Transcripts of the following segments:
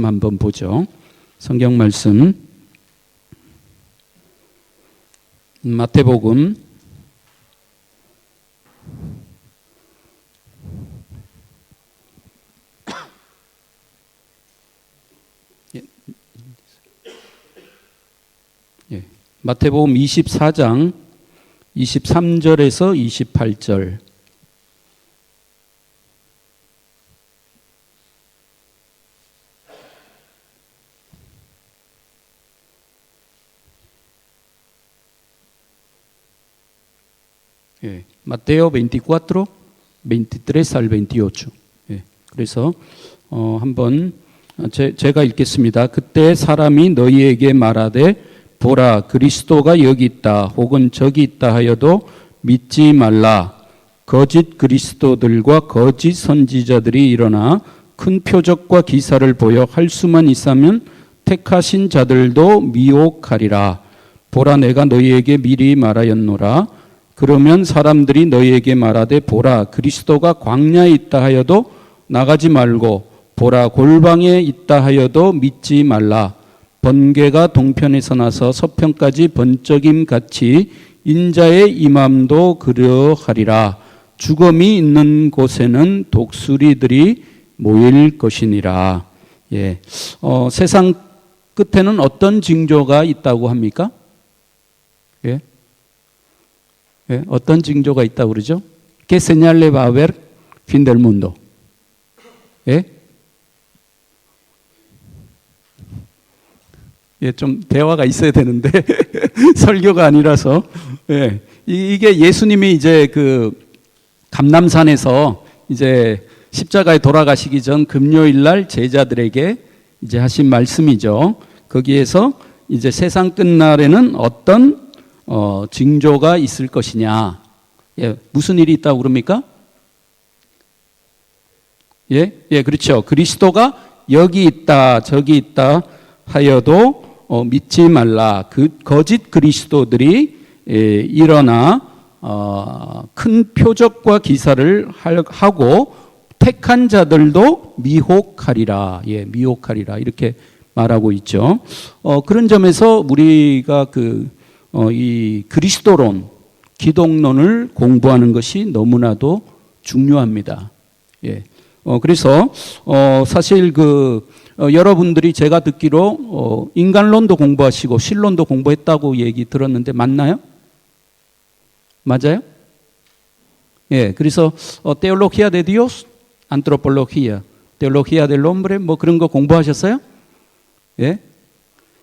한번 보죠. 성경 말씀 마태복음 24장 23절에서 28절. Mateo 24, 23 al 28. 그래서 한번 제가 읽겠습니다. 그때 사람이 너희에게 말하되 보라 그리스도가 여기 있다 혹은 저기 있다 하여도 믿지 말라. 거짓 그리스도들과 거짓 선지자들이 일어나 큰 표적과 기사를 보여 할 수만 있으면 택하신 자들도 미혹하리라. 보라 내가 너희에게 미리 말하였노라. 그러면 사람들이 너희에게 말하되 보라 그리스도가 광야에 있다 하여도 나가지 말고 보라 골방에 있다 하여도 믿지 말라. 번개가 동편에서 나서 서편까지 번쩍임 같이 인자의 임함도 그러하리라. 죽음이 있는 곳에는 독수리들이 모일 것이니라. 세상 끝에는 어떤 징조가 있다고 합니까? 어떤 징조가 있다고 그러죠? ¿Qué señal le va a haber fin del mundo? 좀 대화가 있어야 되는데 설교가 아니라서 이게 예수님이 이제 그 감람산에서 이제 십자가에 돌아가시기 전 금요일 날 제자들에게 이제 하신 말씀이죠. 거기에서 이제 세상 끝날에는 어떤 징조가 있을 것이냐. 무슨 일이 있다고 그럽니까? 그렇죠. 그리스도가 여기 있다, 저기 있다 하여도 믿지 말라. 그 거짓 그리스도들이 일어나 큰 표적과 기사를 하고 택한 자들도 미혹하리라. 미혹하리라. 이렇게 말하고 있죠. 그런 점에서 우리가 이 그리스도론, 기독론을 공부하는 것이 너무나도 중요합니다. 그래서 사실 여러분들이 제가 듣기로 인간론도 공부하시고 신론도 공부했다고 얘기 들었는데 맞나요? 맞아요? 그래서 Teología de Dios, Antropología, Teología del Hombre 뭐 그런 거 공부하셨어요?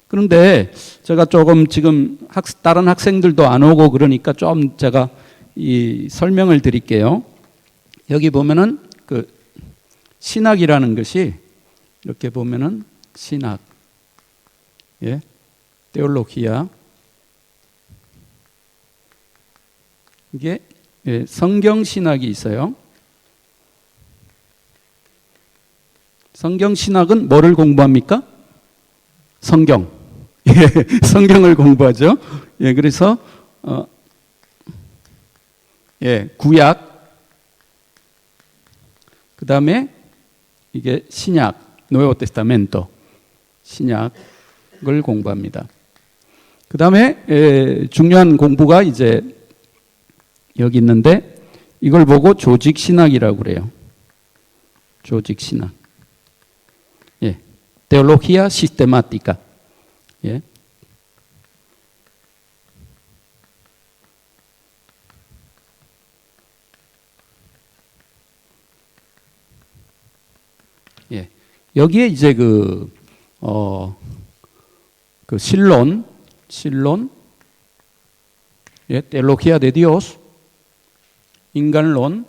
그런데 제가 조금 지금 다른 학생들도 안 오고 그러니까 좀 제가 이 설명을 드릴게요. 여기 보면은 그 신학이라는 것이 이렇게 보면은 신학, 테올로기아 이게 성경 신학이 있어요. 성경 신학은 뭐를 공부합니까? 성경. 성경을 공부하죠. 그래서 구약, 그 다음에 이게 신약, Nuevo Testamento, 신약을 공부합니다. 그 다음에 중요한 공부가 이제 여기 있는데 이걸 보고 조직 신학이라고 그래요. 조직 신학. Teología sistemática. 여기에 이제 그 신론, Teología de Dios, 인간론,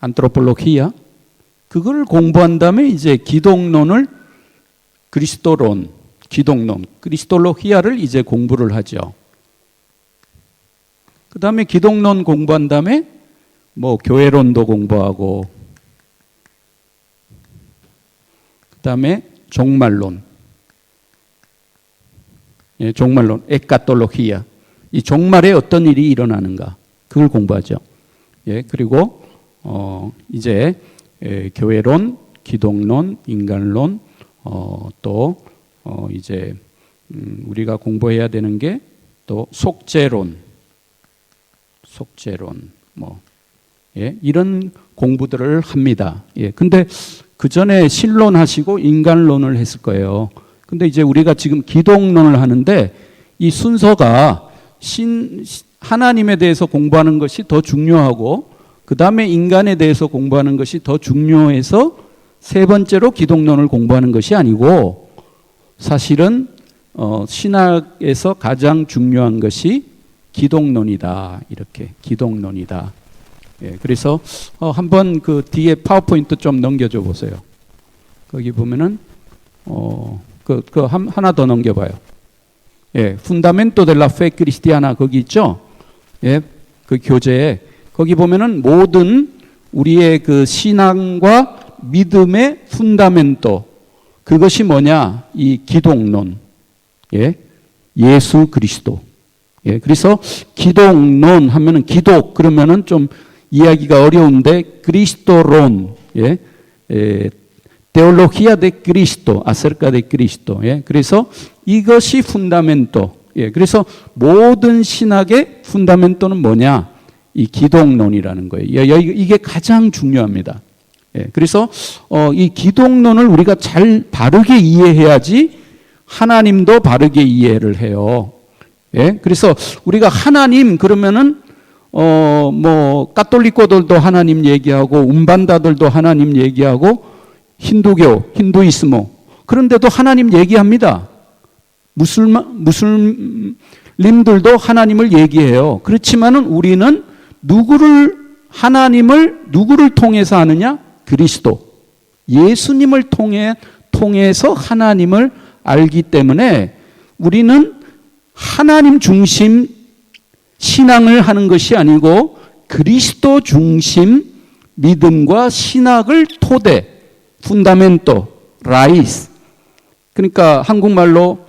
Antropología, 그걸 공부한 다음에 이제 기독론을 그리스도론, 기독론, 그리스톨로기아를 이제 공부를 하죠. 그 다음에 기독론 공부한 다음에 뭐 교회론도 공부하고, 그 다음에 종말론, 종말론, 에카톨로기아, 이 종말에 어떤 일이 일어나는가, 그걸 공부하죠. 그리고 이제 교회론, 기독론, 인간론, 이제 우리가 공부해야 되는 게 또 속죄론, 이런 공부들을 합니다. 근데 그 전에 신론하시고 인간론을 했을 거예요. 근데 이제 우리가 지금 기독론을 하는데 이 순서가 하나님에 대해서 공부하는 것이 더 중요하고 그 다음에 인간에 대해서 공부하는 것이 더 중요해서 세 번째로 기독론을 공부하는 것이 아니고 사실은 신학에서 가장 중요한 것이 기독론이다. 이렇게 기독론이다. 그래서 한번 그 뒤에 파워포인트 좀 넘겨줘 보세요. 거기 보면은 하나 더 넘겨봐요. Fundamento de la Fe Cristiana 거기 있죠? 그 교재에 거기 보면은 모든 우리의 그 신앙과 믿음의 푼다멘토 그것이 뭐냐? 이 기독론. 예수 그리스도. 그래서 기독론 하면은 기독 그러면은 좀 이야기가 어려운데 그리스도론. Teología de Cristo, acerca de Cristo. 그래서 이것이 푼다멘토. 그래서 모든 신학의 푼다멘토는 뭐냐? 이 기독론이라는 거예요. 이게 가장 중요합니다. 그래서 이 기독론을 우리가 잘 바르게 이해해야지 하나님도 바르게 이해를 해요. 그래서 우리가 하나님 그러면은 가톨릭고들도 하나님 얘기하고 움반다들도 하나님 얘기하고 힌두교, 힌두이스모 그런데도 하나님 얘기합니다. 무슬림들도 하나님을 얘기해요. 그렇지만은 우리는 누구를 통해서 아느냐? 그리스도. 예수님을 통해서 하나님을 알기 때문에 우리는 하나님 중심 신앙을 하는 것이 아니고 그리스도 중심 믿음과 신학을 토대, 푼다멘토, 라이스. 그러니까 한국말로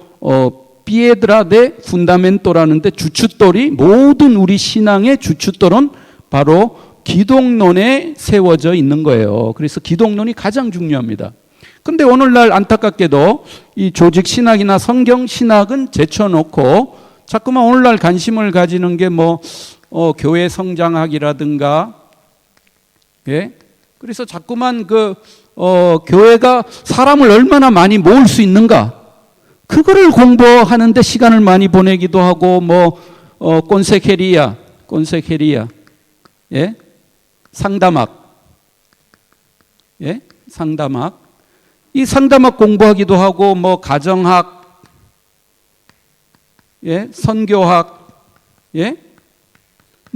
피에드라 데 푼다멘토라는데 주춧돌이 모든 우리 신앙의 주춧돌은 바로 기독론에 세워져 있는 거예요. 그래서 기독론이 가장 중요합니다. 근데 오늘날 안타깝게도 이 조직 신학이나 성경 신학은 제쳐놓고 자꾸만 오늘날 관심을 가지는 게 교회 성장학이라든가 그래서 자꾸만 교회가 사람을 얼마나 많이 모을 수 있는가 그거를 공부하는데 시간을 많이 보내기도 하고 꼰세케리아 상담학 상담학 이 상담학 공부하기도 하고 가정학 선교학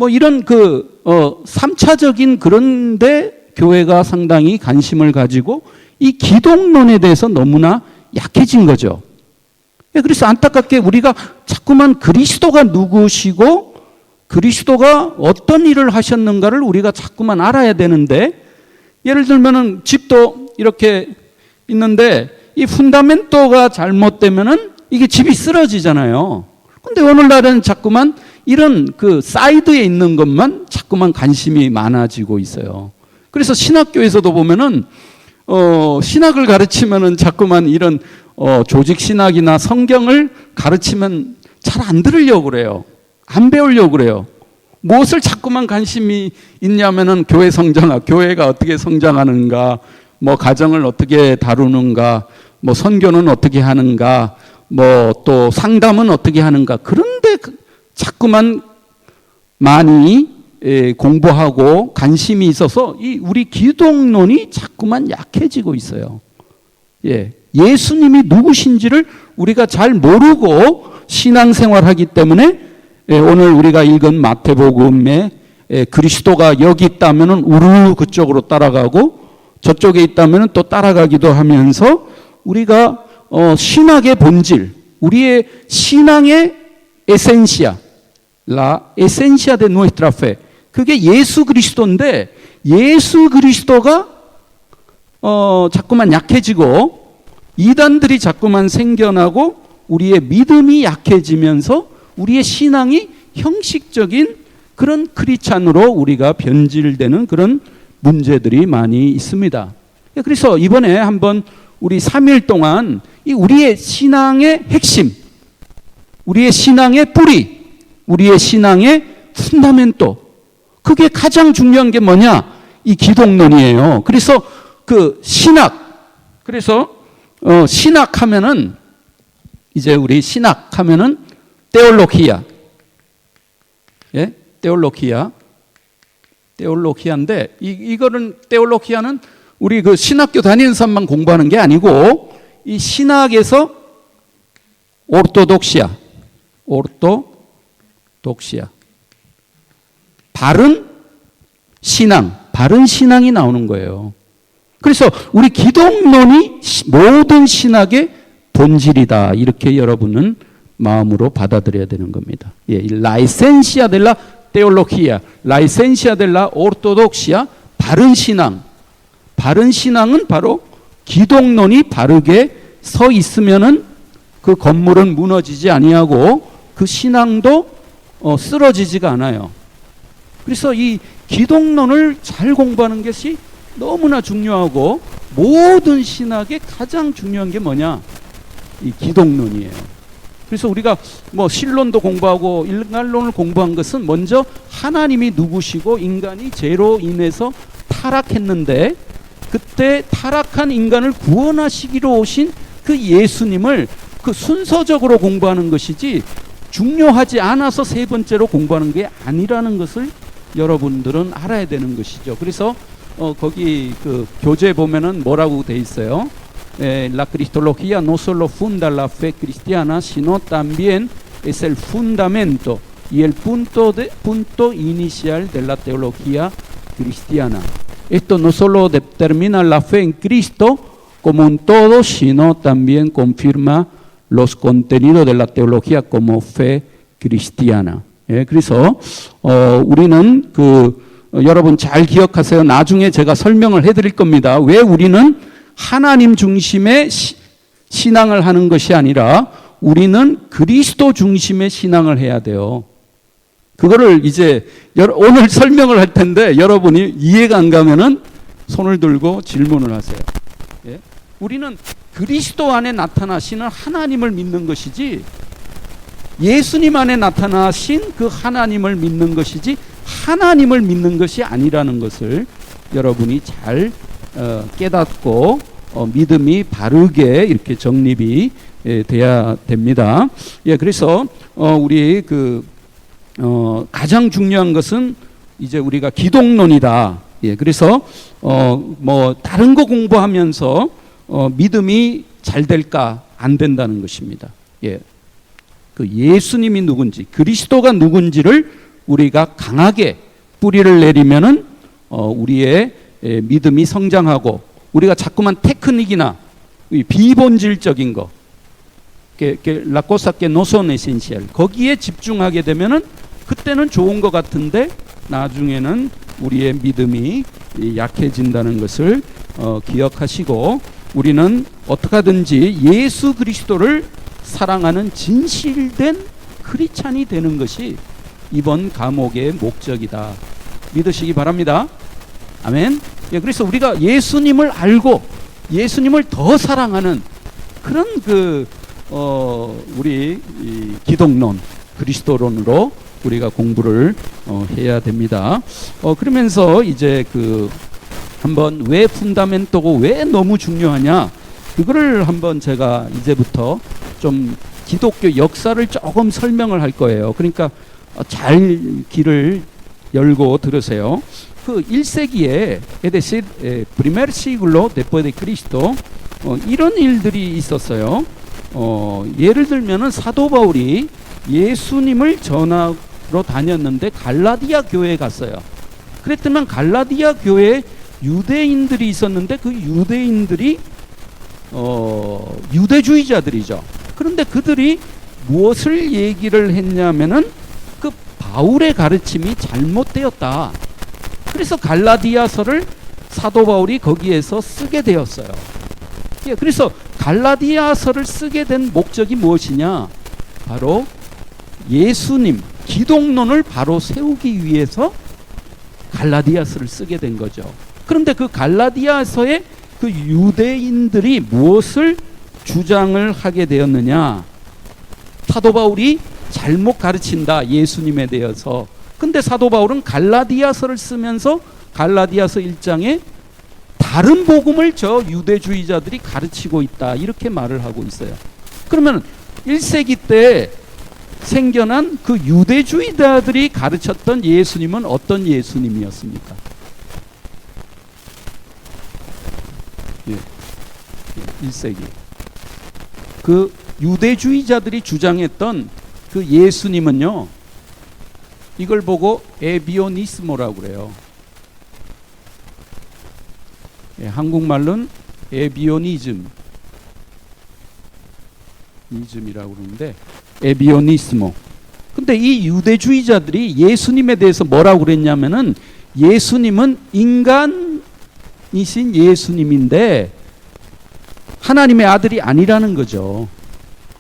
이런 3차적인 그런데 교회가 상당히 관심을 가지고 이 기독론에 대해서 너무나 약해진 거죠. 그래서 안타깝게 우리가 자꾸만 그리스도가 누구시고 그리스도가 어떤 일을 하셨는가를 우리가 자꾸만 알아야 되는데 예를 들면은 집도 이렇게 있는데 이 푼다멘토가 잘못되면은 이게 집이 쓰러지잖아요. 근데 오늘날은 자꾸만 이런 사이드에 있는 것만 자꾸만 관심이 많아지고 있어요. 그래서 신학교에서도 보면은 신학을 가르치면은 자꾸만 이런 조직 신학이나 성경을 가르치면 잘 안 들으려고 그래요. 안 배우려고 그래요. 무엇을 자꾸만 관심이 있냐면은 교회 성장학, 교회가 어떻게 성장하는가, 가정을 어떻게 다루는가, 선교는 어떻게 하는가, 또 상담은 어떻게 하는가. 그런데 자꾸만 많이 공부하고 관심이 있어서 우리 기독론이 자꾸만 약해지고 있어요. 예수님이 누구신지를 우리가 잘 모르고 신앙생활하기 때문에 오늘 우리가 읽은 마태복음에 그리스도가 여기 있다면은 우르르 그쪽으로 따라가고 저쪽에 있다면은 또 따라가기도 하면서 우리가 신학의 본질, 우리의 신앙의 에센시아, la esencia de nuestra fe. 그게 예수 그리스도인데 예수 그리스도가 자꾸만 약해지고 이단들이 자꾸만 생겨나고 우리의 믿음이 약해지면서 우리의 신앙이 형식적인 그런 크리스찬으로 우리가 변질되는 그런 문제들이 많이 있습니다. 그래서 이번에 한번 우리 3일 동안 이 우리의 신앙의 핵심, 우리의 신앙의 뿌리, 우리의 신앙의 푼다멘토, 그게 가장 중요한 게 뭐냐? 이 기독론이에요. 그래서 그 신학, 그래서 신학하면은 이제 우리 신학하면은 테올로기아, 예, 테올로기아인데 이거는 테올로기아는 우리 그 신학교 다니는 사람만 공부하는 게 아니고 이 신학에서 오르토독시아, 바른 신앙이 나오는 거예요. 그래서 우리 기독론이 모든 신학의 본질이다. 이렇게 여러분은 마음으로 받아들여야 되는 겁니다. 예, La esencia de la teología, la esencia de la ortodoxia, 바른 신앙은 바로 기독론이 바르게 서 있으면은 그 건물은 무너지지 아니하고 그 신앙도 쓰러지지가 않아요. 그래서 이 기독론을 잘 공부하는 것이 너무나 중요하고 모든 신학의 가장 중요한 게 뭐냐? 이 기독론이에요. 그래서 우리가 뭐 신론도 공부하고 인간론을 공부한 것은 먼저 하나님이 누구시고 인간이 죄로 인해서 타락했는데 그때 타락한 인간을 구원하시기로 오신 그 예수님을 그 순서적으로 공부하는 것이지 중요하지 않아서 세 번째로 공부하는 게 아니라는 것을 여러분들은 알아야 되는 것이죠. 그래서 거기 그 교재 보면은 뭐라고 돼 있어요? La cristología no solo funda la fe cristiana, sino también es el fundamento y el punto inicial de la teología cristiana. Esto no solo determina la fe en Cristo como un todo, sino también confirma los contenidos de la teología como fe cristiana. 예, 그래서 우리는 여러분 잘 기억하세요. 나중에 제가 설명을 해드릴 겁니다. 왜 우리는 하나님 중심의 신앙을 하는 것이 아니라 우리는 그리스도 중심의 신앙을 해야 돼요. 그거를 이제 오늘 설명을 할 텐데 여러분이 이해가 안 가면은 손을 들고 질문을 하세요. 예? 우리는 그리스도 안에 나타나시는 하나님을 믿는 것이지 예수님 안에 나타나신 그 하나님을 믿는 것이지 하나님을 믿는 것이 아니라는 것을 여러분이 잘 깨닫고 믿음이 바르게 이렇게 정립이 돼야 됩니다. 예, 그래서 우리 가장 중요한 것은 이제 우리가 기독론이다. 예, 그래서 뭐 다른 거 공부하면서 믿음이 잘 될까 안 된다는 것입니다. 예, 그 예수님이 누군지 그리스도가 누군지를 우리가 강하게 뿌리를 내리면은 우리의 믿음이 성장하고 우리가 자꾸만 테크닉이나 비본질적인 거, la cosa que no son esencial 거기에 집중하게 되면은 그때는 좋은 것 같은데 나중에는 우리의 믿음이 약해진다는 것을 기억하시고 우리는 어떻게 하든지 예수 그리스도를 사랑하는 진실된 크리스찬이 되는 것이 이번 과목의 목적이다. 믿으시기 바랍니다. 아멘. 예, 그래서 우리가 예수님을 알고 예수님을 더 사랑하는 그런 우리 기독론, 그리스도론으로 우리가 공부를 해야 됩니다. 그러면서 이제 한번 왜 푼다멘토고 왜 너무 중요하냐 그거를 한번 제가 이제부터 좀 기독교 역사를 조금 설명을 할 거예요. 그러니까 잘 귀를 열고 들으세요. 1세기에 es decir, primer siglo después de Cristo 이런 일들이 있었어요. 예를 들면은 사도 바울이 예수님을 전하러 다녔는데 갈라디아 교회에 갔어요. 그랬더니 갈라디아 교회에 유대인들이 있었는데 그 유대인들이 유대주의자들이죠. 그런데 그들이 무엇을 얘기를 했냐면은 그 바울의 가르침이 잘못되었다. 그래서 갈라디아서를 사도 바울이 거기에서 쓰게 되었어요. 예, 그래서 갈라디아서를 쓰게 된 목적이 무엇이냐? 바로 예수님, 기독론을 바로 세우기 위해서 갈라디아서를 쓰게 된 거죠. 그런데 그 갈라디아서의 그 유대인들이 무엇을 주장을 하게 되었느냐? 사도 바울이 잘못 가르친다, 예수님에 대해서. 근데 사도 바울은 갈라디아서를 쓰면서 갈라디아서 1장에 다른 복음을 저 유대주의자들이 가르치고 있다, 이렇게 말을 하고 있어요. 그러면 1세기 때 생겨난 그 유대주의자들이 가르쳤던 예수님은 어떤 예수님이었습니까? 예, 1세기 그 유대주의자들이 주장했던 그 예수님은요, 이걸 보고 에비오니스모라고 그래요. 예, 한국말로는 에비오니즘이라고 그러는데 에비오니스모. 근데 이 유대주의자들이 예수님에 대해서 뭐라고 그랬냐면은, 예수님은 인간이신 예수님인데 하나님의 아들이 아니라는 거죠.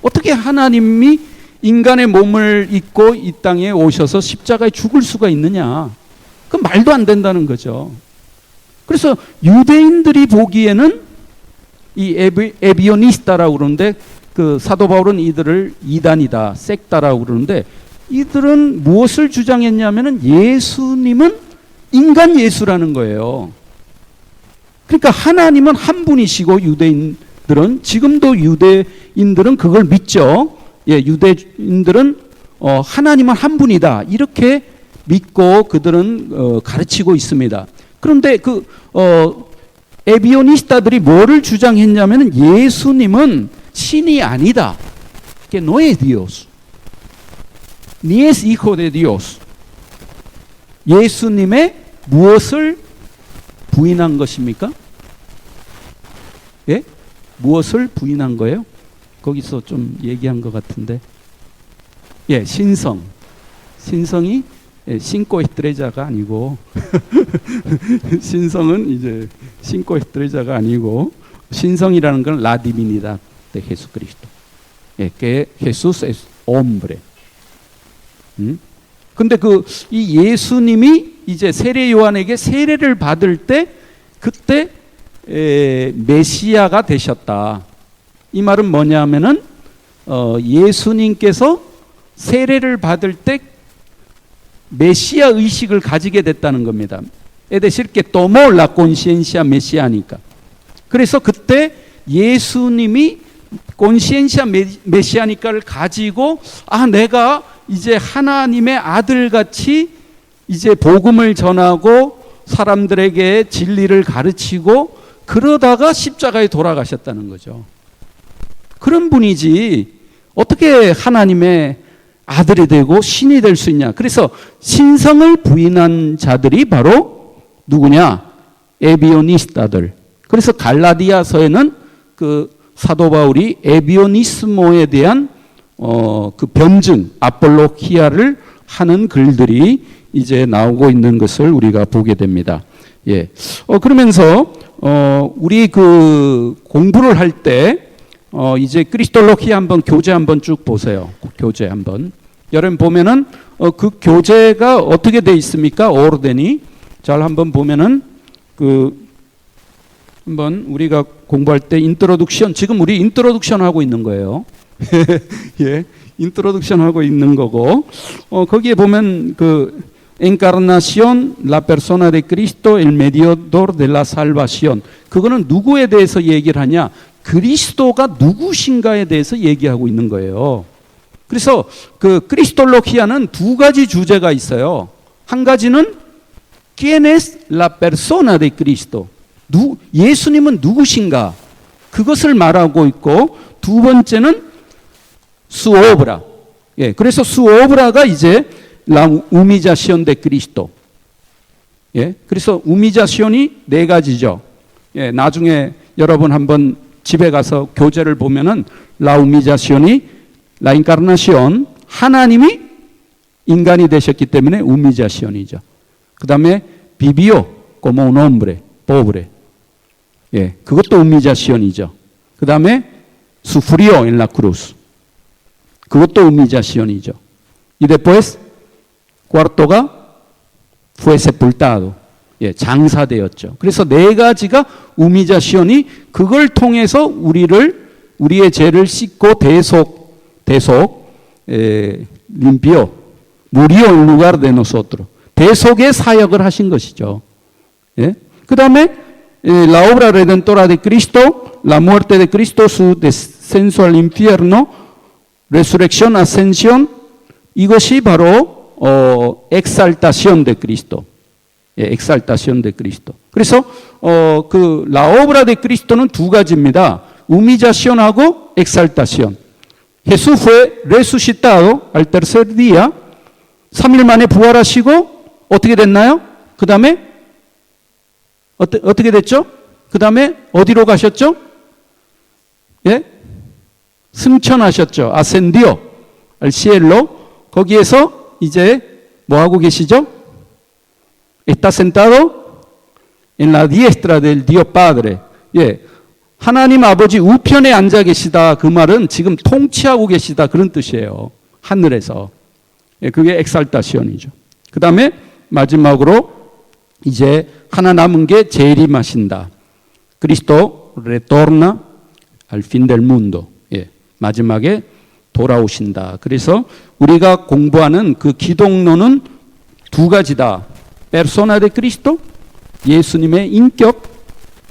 어떻게 하나님이 인간의 몸을 입고 이 땅에 오셔서 십자가에 죽을 수가 있느냐? 그 말도 안 된다는 거죠. 그래서 유대인들이 보기에는 이 에비오니스타라고 그러는데, 그 사도 바울은 이들을 이단이다, 섹타라고 그러는데, 이들은 무엇을 주장했냐면은 예수님은 인간 예수라는 거예요. 그러니까 하나님은 한 분이시고, 유대인들은, 지금도 유대인들은 그걸 믿죠. 예, 유대인들은 하나님은 한 분이다, 이렇게 믿고 그들은 가르치고 있습니다. 그런데 그 에비오니스타들이 뭐를 주장했냐면은 예수님은 신이 아니다. Que no es Dios, ni es hijo de Dios. 예수님의 무엇을 부인한 것입니까? 예? 무엇을 부인한 거예요? 거기서 좀 얘기한 것 같은데. 예, 신성. 신성이 신고 에스트레자가 아니고 신성은 이제 신고 에스트레자가 아니고, 신성이라는 건 라디비니다 de Jesucristo. 예, que Jesús es hombre. 근데 이 예수님이 이제 세례 요한에게 세례를 받을 때 그때 메시아가 되셨다. 이 말은 뭐냐면은 예수님께서 세례를 받을 때 메시아 의식을 가지게 됐다는 겁니다. Es decir, que tomó la conciencia mesiánica. 그래서 그때 예수님이 콘시엔시아 메시아니까를 가지고, 아, 내가 이제 하나님의 아들같이 이제 복음을 전하고 사람들에게 진리를 가르치고 그러다가 십자가에 돌아가셨다는 거죠. 그런 분이지 어떻게 하나님의 아들이 되고 신이 될 수 있냐. 그래서 신성을 부인한 자들이 바로 누구냐? 에비오니스타들. 그래서 갈라디아서에는 그 사도 바울이 에비오니스모에 대한 그 변증, 아폴로키아를 하는 글들이 이제 나오고 있는 것을 우리가 보게 됩니다. 예. 그러면서 우리 그 공부를 할 때 이제 크리스톨로키 한번 교재 한번 쭉 보세요. 교재 한번. 여러분 보면은 그 교재가 어떻게 돼 있습니까? 오르덴이 잘 한번 보면은 그 한번 우리가 공부할 때 인트로덕션, 지금 우리 인트로덕션 하고 있는 거예요. 예, 인트로덕션 하고 있는 거고, 거기에 보면 그 encarnación, la persona de Cristo, el mediador de la salvación. 그거는 누구에 대해서 얘기를 하냐? 그리스도가 누구신가에 대해서 얘기하고 있는 거예요. 그래서 그 크리스톨로키아는 두 가지 주제가 있어요. 한 가지는 ¿quién es la persona de Cristo? 예수님은 누구신가? 그것을 말하고 있고, 두 번째는 su obra. 예, 그래서 su obra가 이제 la humillación de Cristo. 예, 그래서 humillación이 네 가지죠. 예, 나중에 여러분 한번 집에 가서 교재를 보면은 la humillación이 la encarnación, 하나님이 인간이 되셨기 때문에 humillación이죠. 그 다음에 vivió como un hombre pobre. 예, 그것도 humillación이죠. 그 다음에 sufrió en la cruz. 그것도 humillación이죠. Y después cuarto가 fue sepultado. 예, 장사되었죠. 그래서 네 가지가 우미자시온이 그걸 통해서 우리의 죄를 씻고 limpió, murió en lugar de nosotros. 대속의 사역을 하신 것이죠. 예? 그 다음에 la obra redentora de Cristo, la muerte de Cristo, su descenso al infierno, resurrección, ascensión, 이것이 바로 exaltación de Cristo. 예, exaltación de Cristo. 그래서 그 la obra de Cristo는 두 가지입니다. humillación하고 exaltación. Jesús fue resucitado al tercer día. 3일 만에 부활하시고 어떻게 됐나요? 그 다음에 어떻게 됐죠? 그 다음에 어디로 가셨죠? 예? 승천하셨죠. ascendió al cielo. 거기에서 이제 뭐 하고 계시죠? Está sentado en la diestra del Dios Padre. 예. 하나님 아버지 우편에 앉아 계시다. 그 말은 지금 통치하고 계시다. 그런 뜻이에요. 하늘에서. 예, 그게 엑살타시온이죠. 그 다음에 마지막으로 이제 하나 남은 게 재림하신다. 그리스도 retorna al fin del mundo. 예, 마지막에 돌아오신다. 그래서 우리가 공부하는 그 기독론은 두 가지다. persona de Cristo, 예수님의 인격,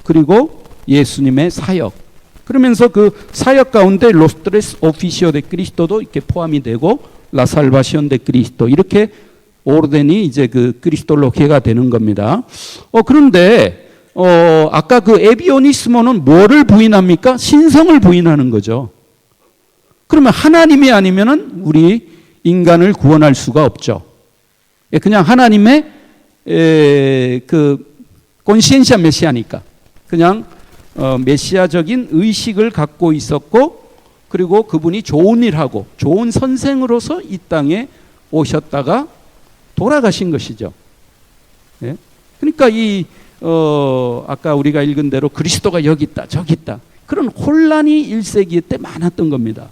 그리고 예수님의 사역. 그러면서 그 사역 가운데 los tres oficios de Cristo도 이렇게 포함이 되고 la salvación de Cristo 이렇게 오르덴이 이제 그 그리스톨로기가 되는 겁니다. 그런데 아까 그 에비오니스모는 뭐를 부인합니까? 신성을 부인하는 거죠. 그러면 하나님이 아니면은 우리 인간을 구원할 수가 없죠. 그냥 하나님의 그 콘시엔시아 메시아니까 그냥 메시아적인 의식을 갖고 있었고 그리고 그분이 좋은 일하고 좋은 선생으로서 이 땅에 오셨다가 돌아가신 것이죠. 예? 그러니까 아까 우리가 읽은 대로 그리스도가 여기 있다 저기 있다 그런 혼란이 1세기 때 많았던 겁니다.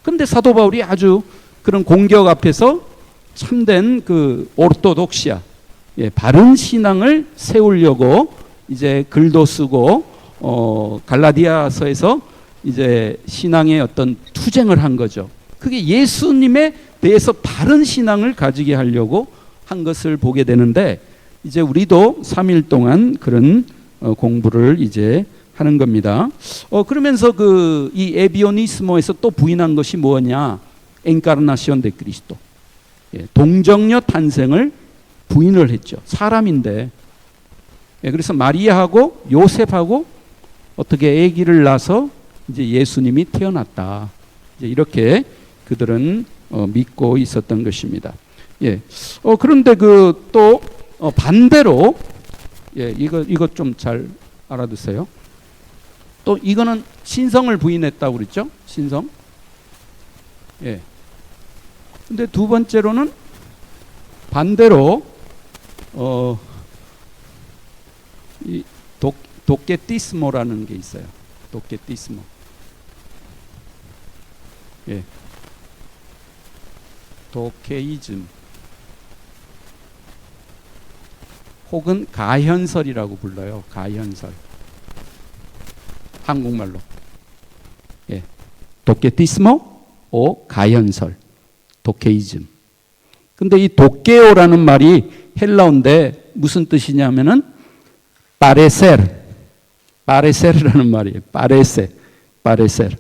그런데 사도 바울이 아주 그런 공격 앞에서 참된 그 오르토독시아, 예, 바른 신앙을 세우려고 이제 글도 쓰고 갈라디아서에서 이제 신앙의 어떤 투쟁을 한 거죠. 그게 예수님에 대해서 바른 신앙을 가지게 하려고 한 것을 보게 되는데 이제 우리도 3일 동안 그런 공부를 이제 하는 겁니다. 그러면서 이 에비오니스모에서 또 부인한 것이 뭐냐? 엔카르나시온 데 그리스도. 예, 동정녀 탄생을 부인을 했죠. 사람인데. 예, 그래서 마리아하고 요셉하고 어떻게 아기를 낳아서 이제 예수님이 태어났다. 이제 이렇게 그들은 믿고 있었던 것입니다. 예. 그런데 또 반대로 예, 이거 좀 잘 알아두세요. 또 이거는 신성을 부인했다고 그랬죠? 신성. 예. 근데 두 번째로는 반대로 이 도케티스모라는 게 있어요. 도케티스모. 예. 도케이즘. 혹은 가현설이라고 불러요. 가현설. 한국말로. 예. 도케티스모 오 가현설. 도케이즘. 근데 이 도케오라는 말이 헬라어인데 무슨 뜻이냐면은 파레세르라는 말이에요. 파레세르.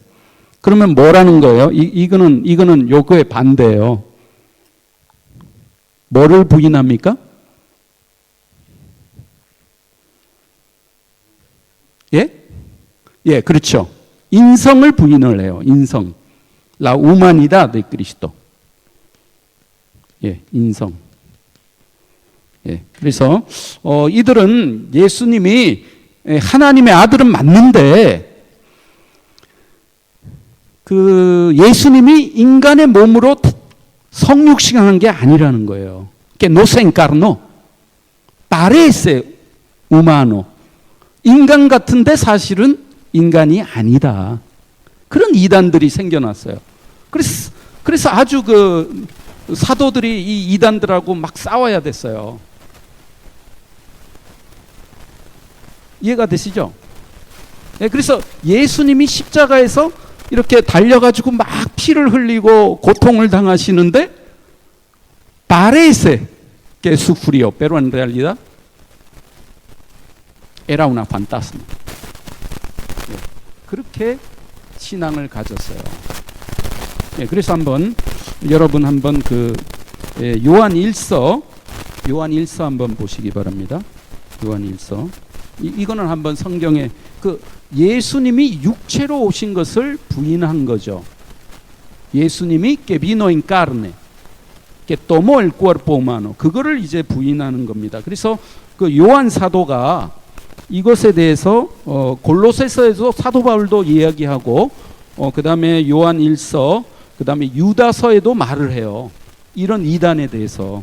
그러면 뭐라는 거예요? 이거는 요거의 반대예요. 뭐를 부인합니까? 예? 예, 그렇죠. 인성을 부인을 해요. 인성. La humanidad de Cristo. 예, 인성. 예, 그래서 이들은 예수님이 하나님의 아들은 맞는데 그 예수님이 인간의 몸으로 성육신한 게 아니라는 거예요. Que no se encarnó. Parece humano. 인간 같은데 사실은 인간이 아니다. 그런 이단들이 생겨났어요. 그래서 아주 그 사도들이 이 이단들하고 막 싸워야 됐어요. 이해가 되시죠? 예, 그래서 예수님이 십자가에서 이렇게 달려가지고 막 피를 흘리고 고통을 당하시는데 parece que sufrió, pero en realidad era una fantasma. 예, 그렇게 신앙을 가졌어요. 예, 그래서 한번 여러분 한번 요한 1서 한번 보시기 바랍니다. 요한 1서. 이거는 한번 성경에 예수님이 육체로 오신 것을 부인한 거죠. 예수님이 que vino en carne, que tomó el cuerpo humano. 그거를 이제 부인하는 겁니다. 그래서 요한 사도가 이것에 대해서 골로새서에서 사도 바울도 이야기하고 그다음에 요한 1서, 그다음에 유다서에도 말을 해요. 이런 이단에 대해서.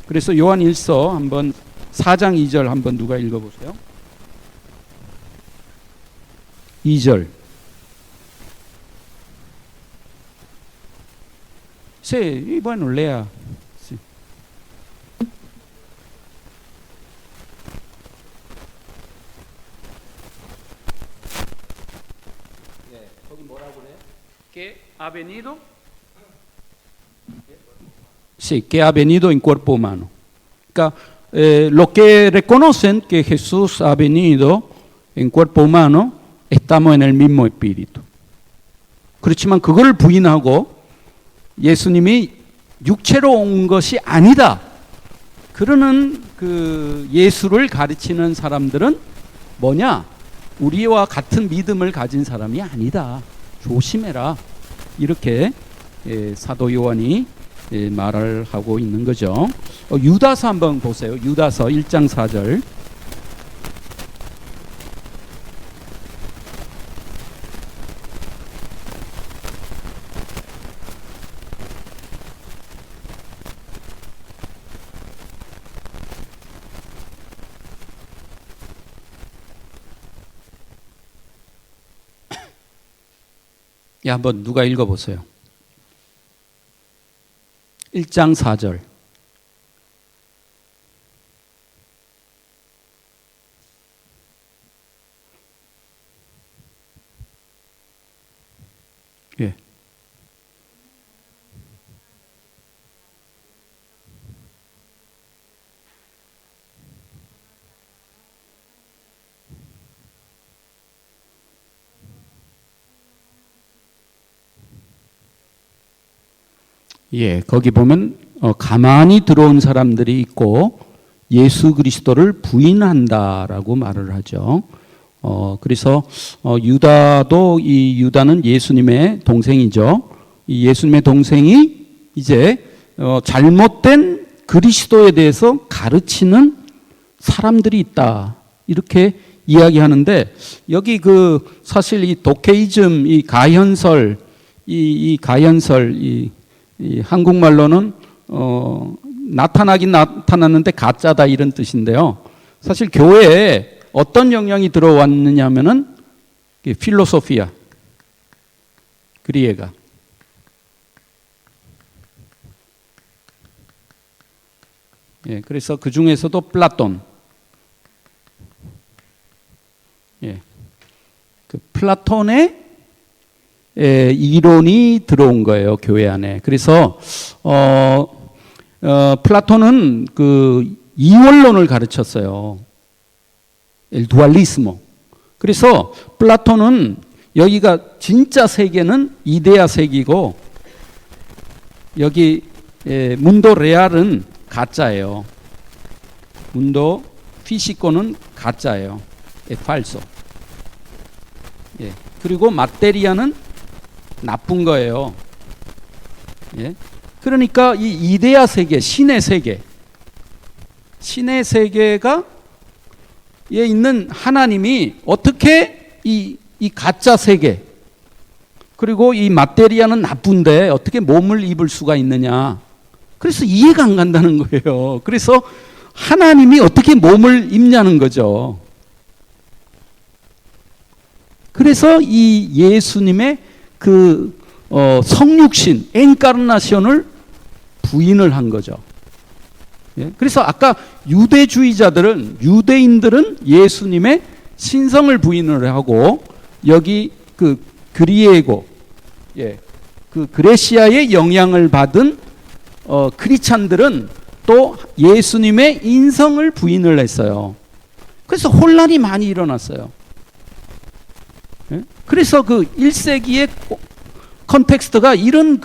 그래서 요한 1서 한번 4장 2절 한번 누가 읽어보세요. 2절. Sí, bueno, lea. Sí. 거기 뭐라고 그래요? Que ha venido. Sí, que ha venido en cuerpo humano. 그러니까 lo que reconocen que Jesús ha venido en cuerpo humano, estamos en el mismo espíritu. 그렇지만 그걸 부인하고 예수님이 육체로 온 것이 아니다. 그러는 예수를 가르치는 사람들은 뭐냐? 우리와 같은 믿음을 가진 사람이 아니다. 조심해라. 이렇게 사도 요한이 말을 하고 있는 거죠. 유다서 한번 보세요. 유다서 1장 4절. 한번 누가 읽어보세요. 1장 4절. 예. 예, 거기 보면 가만히 들어온 사람들이 있고 예수 그리스도를 부인한다라고 말을 하죠. 그래서 유다도, 이 유다는 예수님의 동생이죠. 이 예수님의 동생이 이제 잘못된 그리스도에 대해서 가르치는 사람들이 있다. 이렇게 이야기하는데 여기 사실 이 도케이즘, 이 가현설, 이 가현설, 이 한국말로는 나타나긴 나타났는데 가짜다 이런 뜻인데요. 사실 교회에 어떤 영향이 들어왔느냐 하면은 필로소피아, 그리에가. 예, 그래서 그 중에서도 플라톤. 예, 플라톤의 이론이 들어온 거예요, 교회 안에. 그래서 플라톤은 이원론을 가르쳤어요. 엘 두알리스모. 그래서 플라톤은 여기가 진짜 세계는 이데아 세계고 여기 문도 레알은 가짜예요. 문도 피시코는 가짜예요. 팔소. 예. 그리고 마테리아는 나쁜 거예요. 예? 그러니까 이 이데아 세계, 신의 세계, 신의 세계가 에 있는 하나님이 어떻게 이 가짜 세계, 그리고 이 마테리아는 나쁜데 어떻게 몸을 입을 수가 있느냐. 그래서 이해가 안 간다는 거예요. 그래서 하나님이 어떻게 몸을 입냐는 거죠. 그래서 이 예수님의 성육신, 엔카르나션을 부인을 한 거죠. 예? 그래서 아까 유대인들은 예수님의 신성을 부인을 하고 여기 그 그리에고, 예, 그 그레시아의 영향을 받은 크리스찬들은 또 예수님의 인성을 부인을 했어요. 그래서 혼란이 많이 일어났어요. 예? 그래서 그 1세기의 컨텍스트가 이런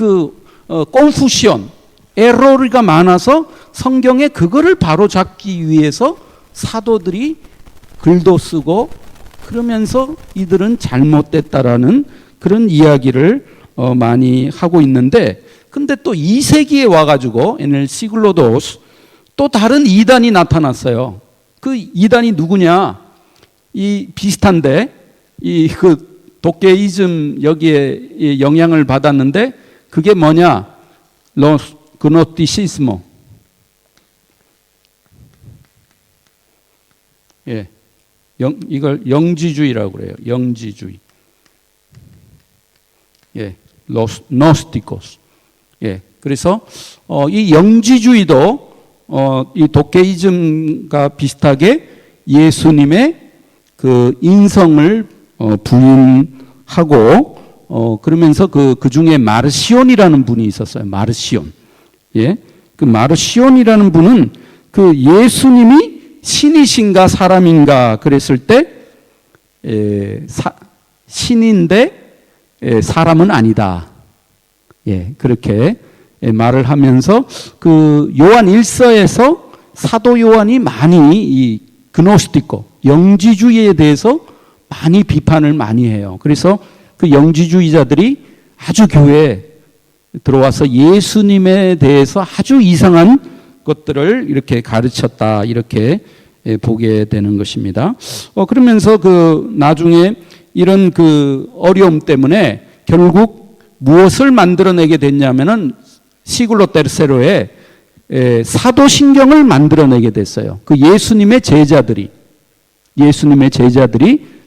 콘푸시온, 에러가 많아서 성경에 그거를 바로 잡기 위해서 사도들이 글도 쓰고 그러면서 이들은 잘못됐다라는 그런 이야기를 많이 하고 있는데, 근데 또 2세기에 와가지고 에넬 시글로도스 또 다른 이단이 나타났어요. 그 이단이 누구냐? 이 비슷한데 도케이즘 여기에 영향을 받았는데 그게 뭐냐? 그노티시스모. 예. 이걸 영지주의라고 그래요. 영지주의. 예. 노스티코스. 예. 그래서 이 영지주의도 이 도케이즘과 비슷하게 예수님의 그 인성을 부인하고 그러면서 그 중에 마르시온이라는 분이 있었어요. 마르시온. 예. 그 마르시온이라는 분은 그 예수님이 신이신가 사람인가 그랬을 때 신인데 사람은 아니다. 예. 그렇게 말을 하면서 그 요한 1서에서 사도 요한이 많이 이 그노스티코 영지주의에 대해서 많이 비판을 많이 해요. 그래서 그 영지주의자들이 아주 교회에 들어와서 예수님에 대해서 아주 이상한 것들을 이렇게 가르쳤다, 이렇게 보게 되는 것입니다. 그러면서 그 나중에 이런 그 어려움 때문에 결국 무엇을 만들어내게 됐냐면은 시글로 테르세로에 사도신경을 만들어내게 됐어요. 그 예수님의 제자들이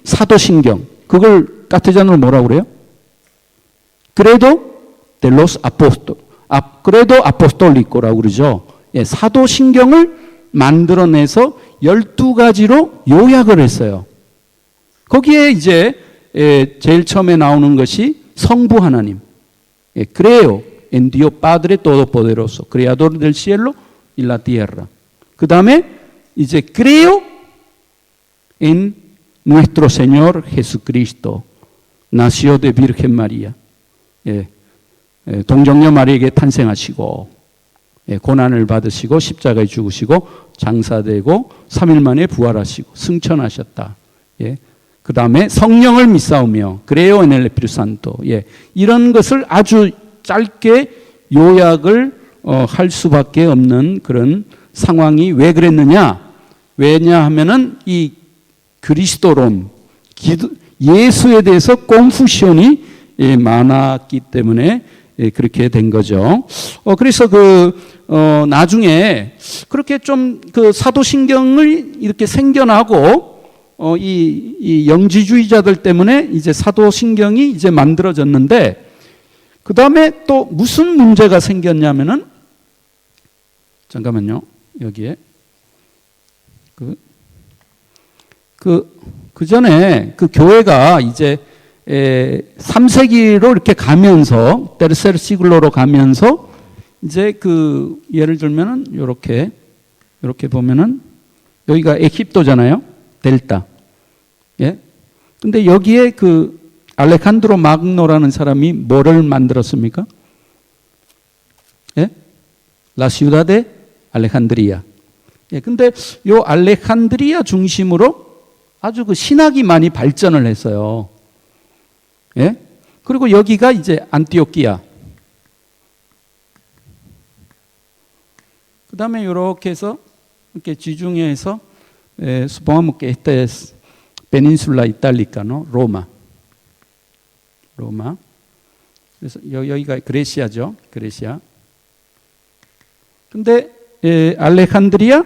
사도신경, 그걸 카테잔으로 뭐라고 그래요? 그래도 델로스 아포스톨, 그래도 아포스톨리코라고 그러죠. 예, 사도신경을 만들어내서 12가지로 요약을 했어요. 거기에 이제 제일 처음에 나오는 것이 성부 하나님. 예, creo en Dios Padre Todopoderoso, Creador del cielo y la tierra. 그 다음에 이제 creo en nuestro Señor Jesucristo, nació de Virgen María. 예, 동정녀 마리에게 탄생하시고 고난을 받으시고 십자가에 죽으시고 장사되고 3일 만에 부활하시고 승천하셨다. 예. 그 다음에 성령을 믿사오며 creo en el Espíritu Santo. 예. 이런 것을 아주 짧게 요약을 할 수밖에 없는 그런 상황이 왜 그랬느냐? 왜냐하면은 이 그리스도론, 예수에 대해서 콘푸시온이 많았기 때문에 그렇게 된 거죠. 그래서 나중에 그렇게 좀 그 사도신경을 이렇게 생겨나고 이 영지주의자들 때문에 이제 사도신경이 이제 만들어졌는데, 그 다음에 또 무슨 문제가 생겼냐면은, 잠깐만요. 여기에 그 전에 그 교회가 이제 3세기로 이렇게 가면서 테르세르 시글로로 가면서 이제 그 예를 들면은 이렇게 보면은 여기가 에집도잖아요. 델타. 예. 근데 여기에 그 알레칸드로 마그노라는 사람이 뭐를 만들었습니까? 예? 라 시우다데 알레칸드리아. 예. 근데 요 알레칸드리아 중심으로 아주 그 신학이 많이 발전을 했어요. 예? 그리고 여기가 이제 안티오키아. 그 다음에 이렇게 해서 이렇게 지중해에서 supongamos que esta es península itálica, ¿no? 로마. 그래서 여기가 그레시아죠. 그레시아. 근데 알레칸드리아,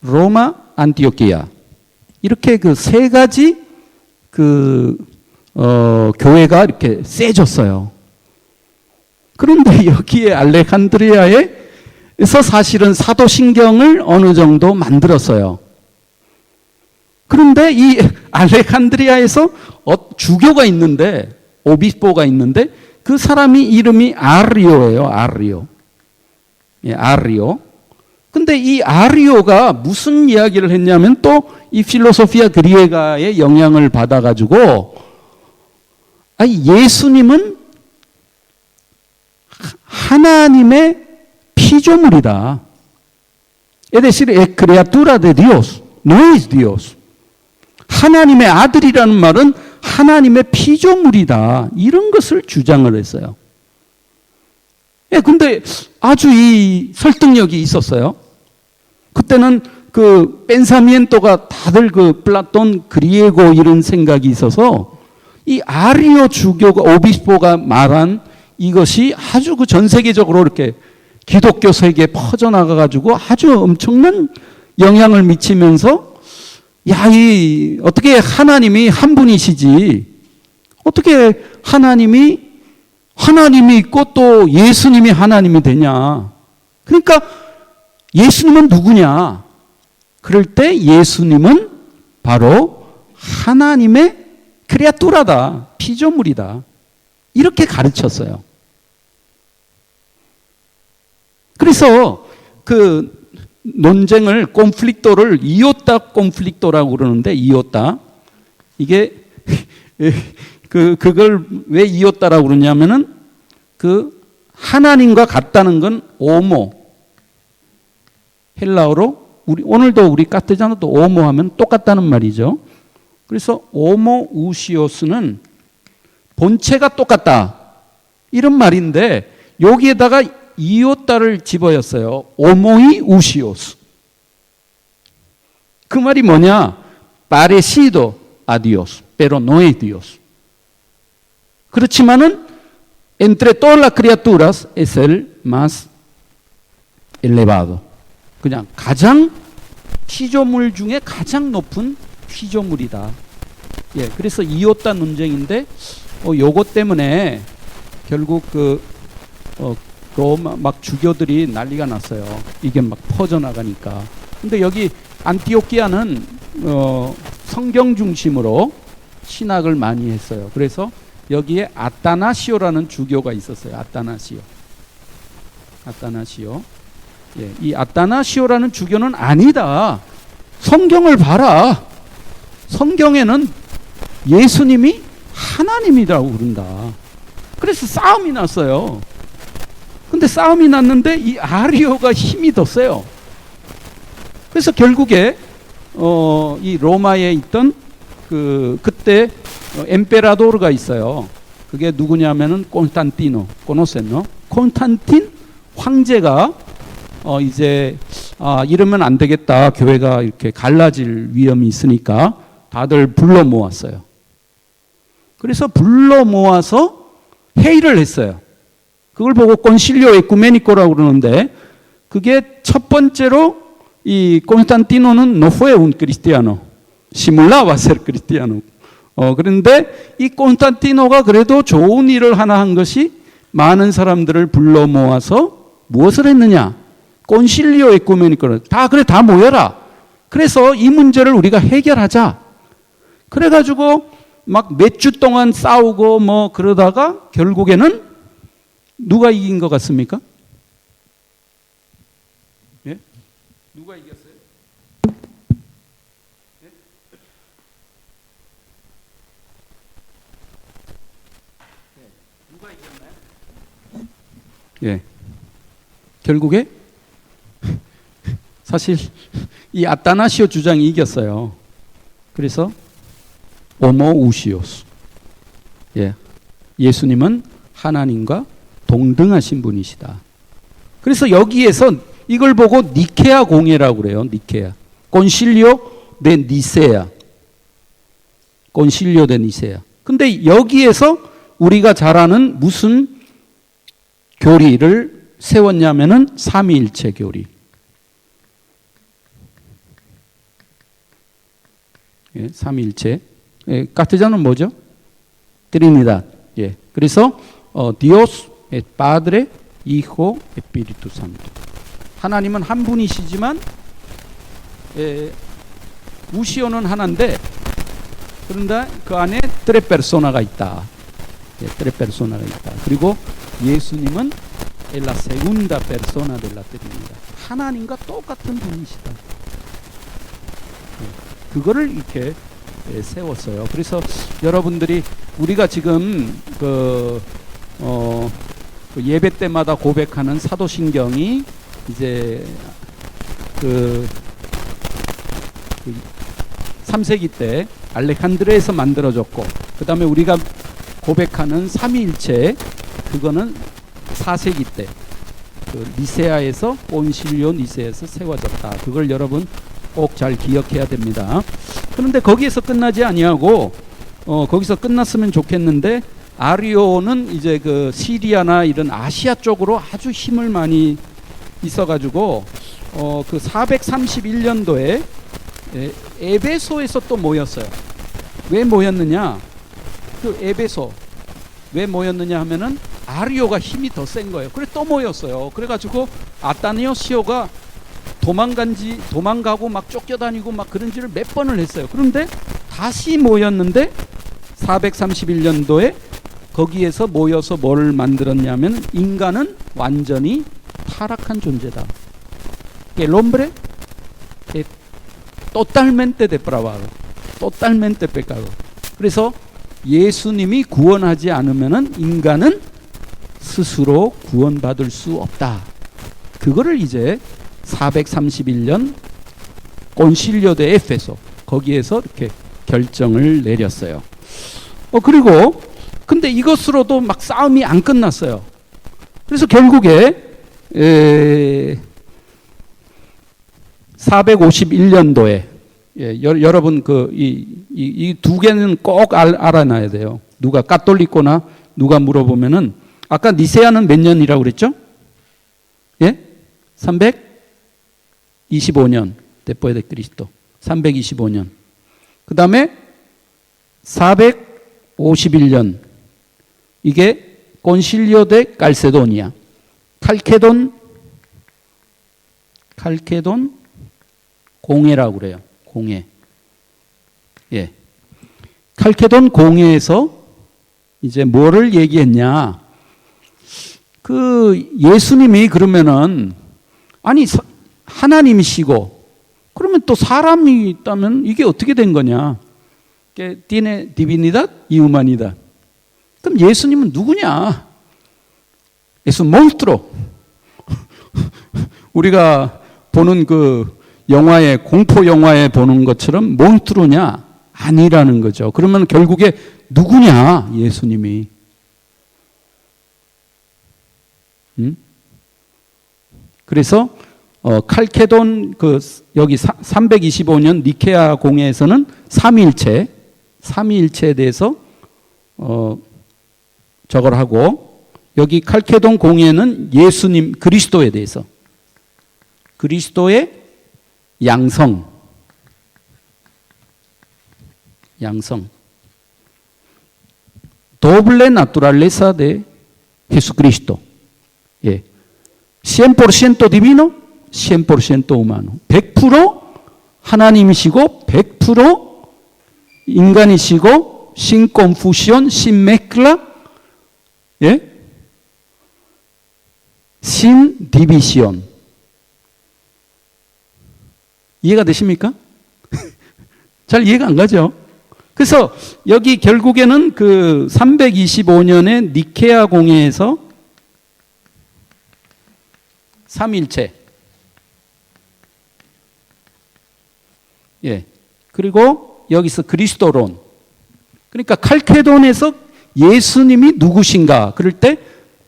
로마, 안티오키아. 이렇게 그 세 가지 교회가 이렇게 세졌어요. 그런데 여기에 알렉산드리아에서 사실은 사도신경을 어느 정도 만들었어요. 그런데 이 알렉산드리아에서 주교가 있는데, 오비스포가 있는데, 그 사람이 이름이 아리오예요. 아리오. 예, 아리오. 근데 이 아리오가 무슨 이야기를 했냐면 또 이 필로소피아 그리에가의 영향을 받아가지고, 예수님은 하나님의 피조물이다. Es decir, es criatura de Dios, no es Dios. 하나님의 아들이라는 말은 하나님의 피조물이다. 이런 것을 주장을 했어요. 예, 근데 아주 이 설득력이 있었어요. 그때는 그 펜사미엔토가 다들 그 플라톤, 그리에고 이런 생각이 있어서 이 아리오 주교가, 오비스포가 말한 이것이 아주 그 전 세계적으로 이렇게 기독교 세계에 퍼져나가가지고 아주 엄청난 영향을 미치면서 어떻게 하나님이 한 분이시지, 어떻게 하나님이 있고 또 예수님이 하나님이 되냐. 그러니까 예수님은 누구냐. 그럴 때 예수님은 바로 하나님의 크리아투라다, 피조물이다. 이렇게 가르쳤어요. 그래서 그 논쟁을, 콘플릭토를 이오타 콘플릭토라고 그러는데, 이오타. 이게 그걸 왜 이오타라고 그러냐면은 그 하나님과 같다는 건 오모. 헬라어로 오늘도 우리 카테자노도 오모 하면 똑같다는 말이죠. 그래서 오모 우시오스는 본체가 똑같다. 이런 말인데 여기에다가 이오타를 집어였어요. 오모이 우시오스. 그 말이 뭐냐? parecido a Dios, pero no es Dios. 그렇지만은 entre todas las criaturas es el más elevado. 그냥 가장 피조물 중에 가장 높은 피조물이다. 예, 그래서 이오타 논쟁인데 요것 때문에 결국 로마 막 주교들이 난리가 났어요. 이게 막 퍼져나가니까. 근데 여기 안티오키아는 성경 중심으로 신학을 많이 했어요. 그래서 여기에 아타나시오라는 주교가 있었어요. 아타나시오. 예, 이 아타나시오라는 주교는 아니다. 성경을 봐라. 성경에는 예수님이 하나님이라고 그런다. 그래서 싸움이 났어요. 근데 싸움이 났는데 이 아리오가 힘이 더 세요. 그래서 결국에 이 로마에 있던 그때 엠페라도르가 있어요. 그게 누구냐면은 콘스탄티노, 코노세노. 콘스탄틴 황제가 이제 이러면 안 되겠다. 교회가 이렇게 갈라질 위험이 있으니까 다들 불러 모았어요. 그래서 불러 모아서 회의를 했어요. 그걸 보고 콘실리오 에쿠메니코라고 그러는데 그게 첫 번째로 이 콘스탄티노는 no fue un cristiano, simulaba ser cristiano. 그런데 이 콘스탄티노가 그래도 좋은 일을 하나 한 것이 많은 사람들을 불러 모아서 무엇을 했느냐? 콘실리오 에쿠메니코를 다 모여라. 그래서 이 문제를 우리가 해결하자. 그래가지고 막 몇 주 동안 싸우고 뭐 그러다가 결국에는 누가 이긴 것 같습니까? 예? 누가 이겼어요? 예? 누가 이겼나요? 예. 결국에 사실 이 아타나시오 주장이 이겼어요. 그래서 오모우시오스. 예. 예수님은 하나님과 동등하신 분이시다. 그래서 여기에서 이걸 보고 니케아 공예라고 그래요. 니케아. 콘실리오 데 니세아. 콘실리오 데 니세아. 근데 여기에서 우리가 잘 아는 무슨 교리를 세웠냐면은 삼위일체 교리. 예, 삼위일체. 예, 카테자는 뭐죠? 트리니다. 예. 그래서 Dios Padre, Hijo, Espíritu Santo. 하나님은 한 분이시지만 우시오는 하나인데 그런데 그 안에 tres persona가 있다. tres persona가 있다. 그리고 예수님은 la segunda persona de la Trinidad. 하나님과 똑같은 분이시다. 그거를 이렇게 세웠어요. 그래서 여러분들이 우리가 지금 그 예배 때마다 고백하는 사도신경이 이제 그 3세기 때 알렉산드리아에서 만들어졌고, 그 다음에 우리가 고백하는 삼위일체, 그거는 4세기 때 그 니세아에서 콘실리오 니세아에서 세워졌다. 그걸 여러분 꼭 잘 기억해야 됩니다. 그런데 거기에서 끝나지 아니하고 거기서 끝났으면 좋겠는데, 아리오는 이제 그 시리아나 이런 아시아 쪽으로 아주 힘을 많이 있어가지고 그 431년도에 에베소에서 또 모였어요. 왜 모였느냐? 그 에베소 왜 모였느냐 하면은 아리오가 힘이 더 센 거예요. 그래 또 모였어요. 그래가지고 아타니오시오가 도망가고 막 쫓겨다니고 막 그런 짓을 몇 번을 했어요. 그런데 다시 모였는데 431년도에 거기에서 모여서 뭘 만들었냐면, 인간은 완전히 타락한 존재다. El hombre es totalmente depravado, totalmente pecado. 그래서 예수님이 구원하지 않으면은 인간은 스스로 구원받을 수 없다. 그거를 이제 431년 콘실리오 데 에페소 거기에서 이렇게 결정을 내렸어요. 그리고 근데 이것으로도 막 싸움이 안 끝났어요. 그래서 결국에 451년도에 여러분 이 두 개는 꼭 알아놔야 돼요. 누가 가톨릭코나 누가 물어보면은, 아까 니세아는 몇 년이라고 그랬죠? 예? 325년 después de Cristo. 325년. 그 다음에 451년. 이게 콘실리오 데 칼세도니아. 칼케돈 공회라고 그래요. 공회. 예. 칼케돈 공회에서 이제 뭐를 얘기했냐? 그 예수님이 그러면은, 아니 하나님이시고 그러면 또 사람이 있다면 이게 어떻게 된 거냐? tiene divinidad y humanidad. 그럼 예수님은 누구냐? es un monstruo. 우리가 보는 그 영화에, 공포 영화에 보는 것처럼 몬스트로냐? 아니라는 거죠. 그러면 결국에 누구냐? 예수님이. 그래서 칼케돈 여기 325년 니케아 공회에서는 삼위일체에 대해서 저걸 하고, 여기 칼케돈 공회는 예수님 그리스도에 대해서, 그리스도의 양성 doble naturaleza de Jesucristo. 예. 100% divino, 100% humano. 100% 하나님이시고 100% 인간이시고, sin confusión, sin mezcla, 예? sin división. 이해가 되십니까? 잘 이해가 안 가죠? 그래서 여기 결국에는 그 325년에 니케아 공회에서 삼일체, 예, 그리고 여기서 그리스도론, 그러니까 칼케돈에서 예수님이 누구신가 그럴 때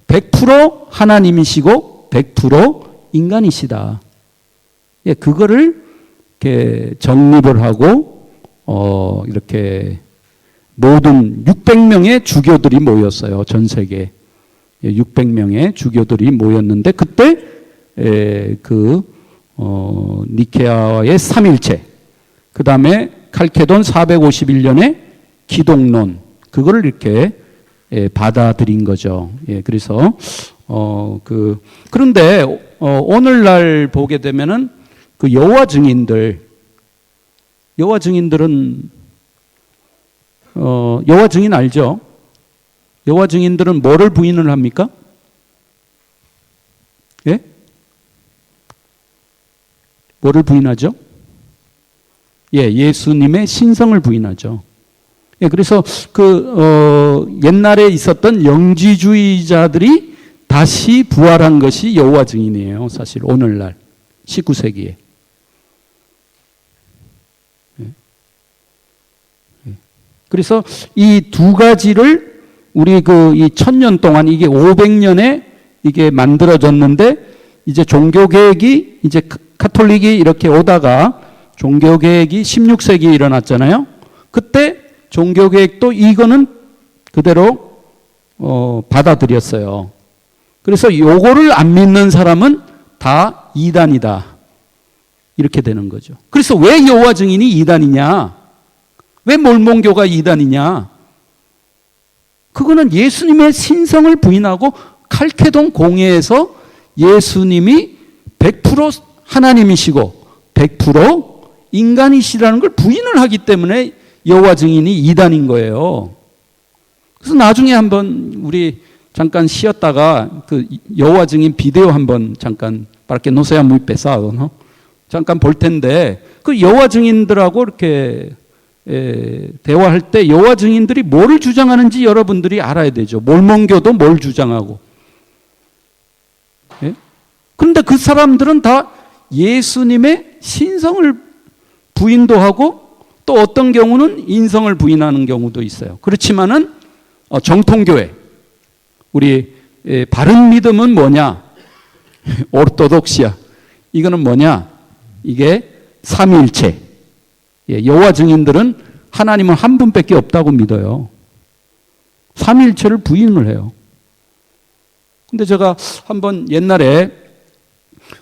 100% 하나님이시고 100% 인간이시다. 예, 그거를 이렇게 정립을 하고 이렇게 모든 600명의 주교들이 모였어요. 전 세계 600명의 주교들이 모였는데, 그때 니케아의 삼일체, 그 다음에 칼케돈 451년에 기독론, 그거를 이렇게 받아들인 거죠. 그래서 그런데 오늘날 보게 되면은 그 여호와 증인들은 여호와 증인 알죠? 여호와 증인들은 뭐를 부인을 합니까? 예? 뭐를 부인하죠? 예수님의 신성을 부인하죠. 그래서 옛날에 있었던 영지주의자들이 다시 부활한 것이 여호와 증인이에요. 사실 오늘날 19세기에. 그래서 이 두 가지를 우리 이 1000년 동안 이게 500년에 이게 만들어졌는데 이제 종교개혁이 이제 카톨릭이 이렇게 오다가 종교개혁이 16세기에 일어났잖아요. 그때 종교개혁도 이거는 그대로 받아들였어요. 그래서 요거를 안 믿는 사람은 다 이단이다. 이렇게 되는 거죠. 그래서 왜 여호와 증인이 이단이냐? 왜 몰몬교가 이단이냐? 그거는 예수님의 신성을 부인하고 칼케돈 공회에서 예수님이 100% 하나님이시고 100% 인간이시라는 걸 부인을 하기 때문에 여호와 증인이 이단인 거예요. 그래서 나중에 한번 우리 잠깐 쉬었다가 그 여호와 증인 비디오 한번 잠깐 para que no sea muy pesado, 잠깐 볼 텐데 그 여호와 증인들하고 이렇게 대화할 때 여호와 증인들이 뭐를 주장하는지 여러분들이 알아야 되죠. 몰몬교도 뭘 주장하고. 그런데 그 사람들은 다 예수님의 신성을 부인도 하고 또 어떤 경우는 인성을 부인하는 경우도 있어요. 그렇지만은 정통교회 우리 바른 믿음은 뭐냐? 오르토독시아 이거는 뭐냐? 이게 삼위일체. 여호와 증인들은 하나님은 한 분밖에 없다고 믿어요. 삼위일체를 부인을 해요. 근데 제가 한번 옛날에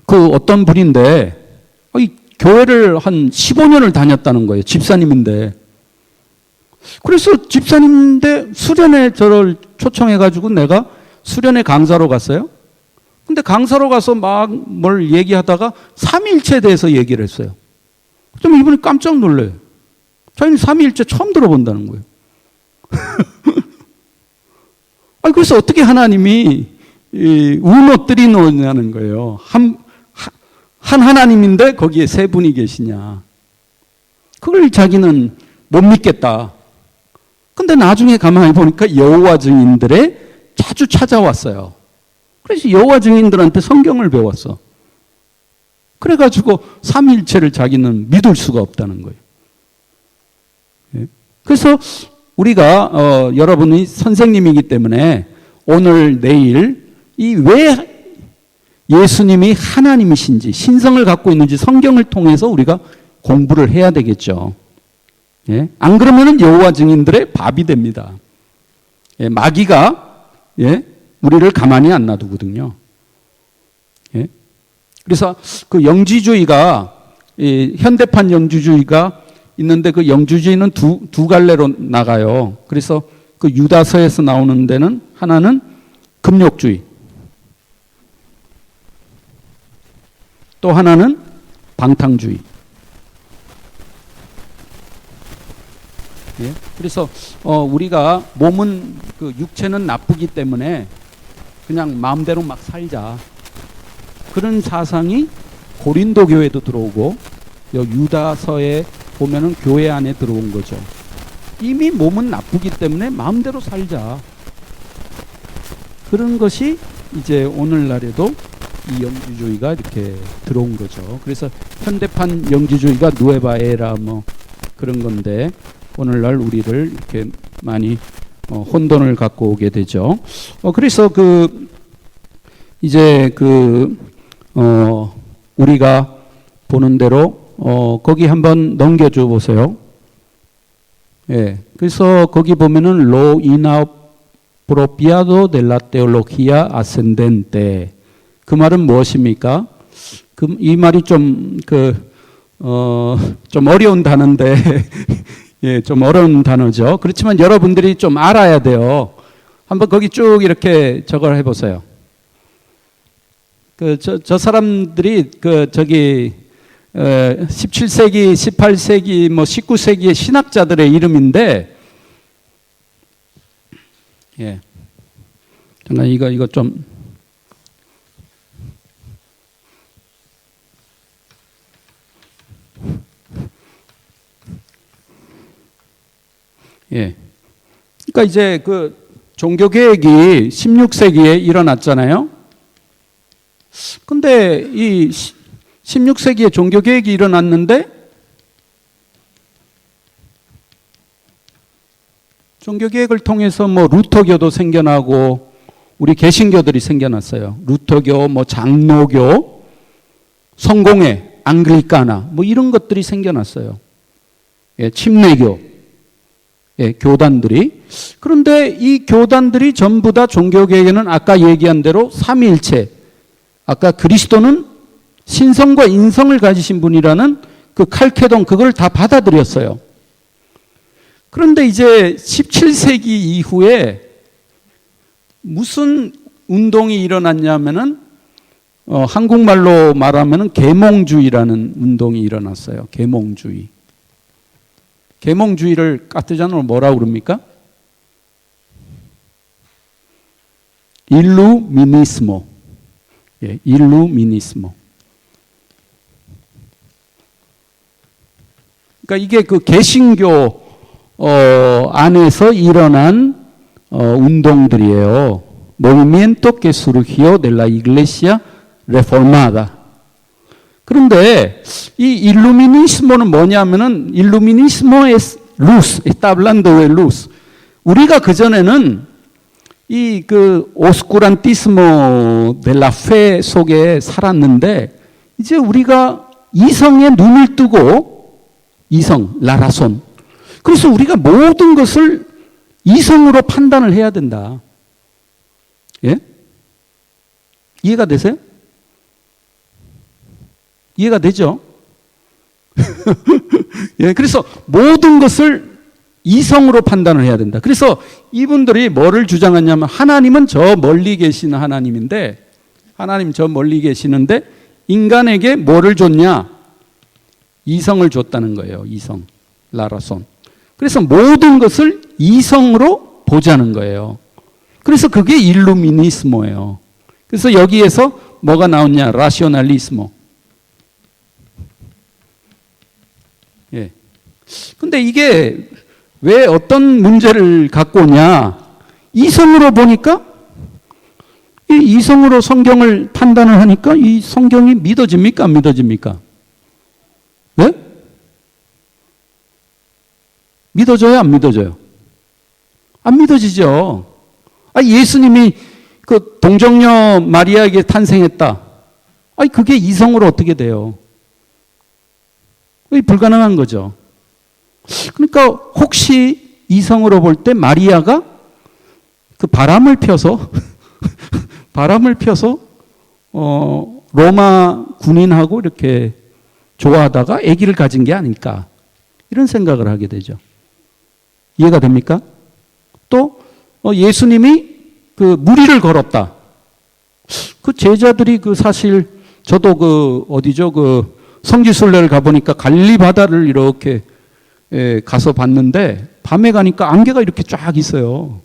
그 어떤 분인데 이 교회를 한 15년을 다녔다는 거예요. 집사님인데. 그래서 집사님인데 수련회 저를 초청해가지고 내가 수련회 강사로 갔어요. 근데 강사로 가서 막 뭘 얘기하다가 삼위일체에 대해서 얘기를 했어요. 좀 이분이 깜짝 놀래요. 자기는 삼위일체 처음 들어본다는 거예요. 그래서 어떻게 하나님이 우노 뜨리노냐는 거예요. 한 하나님인데 거기에 세 분이 계시냐. 그걸 자기는 못 믿겠다. 근데 나중에 가만히 보니까 여호와 증인들에 자주 찾아왔어요. 그래서 여호와 증인들한테 성경을 배웠어. 그래가지고 삼위일체를 자기는 믿을 수가 없다는 거예요. 그래서 우리가 여러분이 선생님이기 때문에 오늘 내일 이 왜 예수님이 하나님이신지 신성을 갖고 있는지 성경을 통해서 우리가 공부를 해야 되겠죠. 안 그러면은 여호와 증인들의 밥이 됩니다. 마귀가 우리를 가만히 안 놔두거든요. 그래서 그 영지주의가 현대판 영지주의가 있는데 그 영지주의는 두 갈래로 나가요. 그래서 그 유다서에서 나오는 데는 하나는 금욕주의, 또 하나는 방탕주의. 그래서 우리가 몸은 그 육체는 나쁘기 때문에 그냥 마음대로 막 살자. 그런 사상이 고린도 교회도 들어오고 유다서에 보면은 교회 안에 들어온 거죠. 이미 몸은 나쁘기 때문에 마음대로 살자. 그런 것이 이제 오늘날에도 이 영지주의가 이렇게 들어온 거죠. 그래서 현대판 영지주의가 누에바에라 뭐 그런 건데 오늘날 우리를 이렇게 많이 혼돈을 갖고 오게 되죠. 그래서 이제 우리가 보는 대로 거기 한번 넘겨줘 보세요. 그래서 거기 보면은 lo inapropiado de la teología ascendente. 그 말은 무엇입니까? 이 말이 좀 어려운 단어인데, 좀 어려운 단어죠. 그렇지만 여러분들이 좀 알아야 돼요. 한번 거기 쭉 이렇게 저걸 해보세요. 저 사람들이 17세기, 18세기, 뭐 19세기의 신학자들의 이름인데, 예. 잠깐 이거 좀. 예. 그러니까 이제 종교개혁이 16세기에 일어났잖아요. 근데 이 16세기에 종교개혁이 일어났는데 종교개혁을 통해서 뭐 루터교도 생겨나고 우리 개신교들이 생겨났어요. 루터교, 뭐 장로교, 성공회, 앙글리카나 뭐 이런 것들이 생겨났어요. 예, 침례교. 예, 교단들이. 그런데 이 교단들이 전부 다 종교개혁에는 아까 얘기한 대로 삼위일체, 아까 그리스도는 신성과 인성을 가지신 분이라는 그 칼케돈 그걸 다 받아들였어요. 그런데 이제 17세기 이후에 무슨 운동이 일어났냐면은 한국말로 말하면은 계몽주의라는 운동이 일어났어요. 계몽주의. 계몽주의를 까뜨잔으로 뭐라고 그럽니까? 일루미니스모. 예, 일루미니스모. 그러니까 이게 그 개신교 안에서 일어난 운동들이에요. Movimiento que surgió de la Iglesia Reformada. 그런데 이 일루미니스모는 뭐냐면은 일루미니스모 es luz, está hablando de luz. 우리가 그 전에는 이 오스쿠란티스모 de la fe 속에 살았는데 이제 우리가 이성의 눈을 뜨고 이성, 라라손. 그래서 우리가 모든 것을 이성으로 판단을 해야 된다. 예? 이해가 되세요? 이해가 되죠? 예, 그래서 모든 것을 이성으로 판단을 해야 된다. 그래서 이분들이 뭐를 주장하냐면 하나님은 저 멀리 계시는 하나님인데 하나님 저 멀리 계시는데 인간에게 뭐를 줬냐? 이성을 줬다는 거예요. 이성, 라라손. 그래서 모든 것을 이성으로 보자는 거예요. 그래서 그게 일루미니스모예요. 그래서 여기에서 뭐가 나오냐? 라시오날리스모. 예. 근데 이게 왜 어떤 문제를 갖고 오냐? 이성으로 보니까 이 이성으로 성경을 판단을 하니까 이 성경이 믿어집니까? 안 믿어집니까? 네? 믿어져요? 안 믿어져요? 안 믿어지죠. 예수님이 그 동정녀 마리아에게 탄생했다. 그게 이성으로 어떻게 돼요? 불가능한 거죠. 그러니까 혹시 이성으로 볼 때 마리아가 그 바람을 펴서 로마 군인하고 이렇게 좋아하다가 아기를 가진 게 아닐까 이런 생각을 하게 되죠. 이해가 됩니까? 또 예수님이 그 무리를 걸었다. 그 제자들이 사실 저도 성지순례를 가보니까 갈릴리 바다를 이렇게 가서 봤는데 밤에 가니까 안개가 이렇게 쫙 있어요.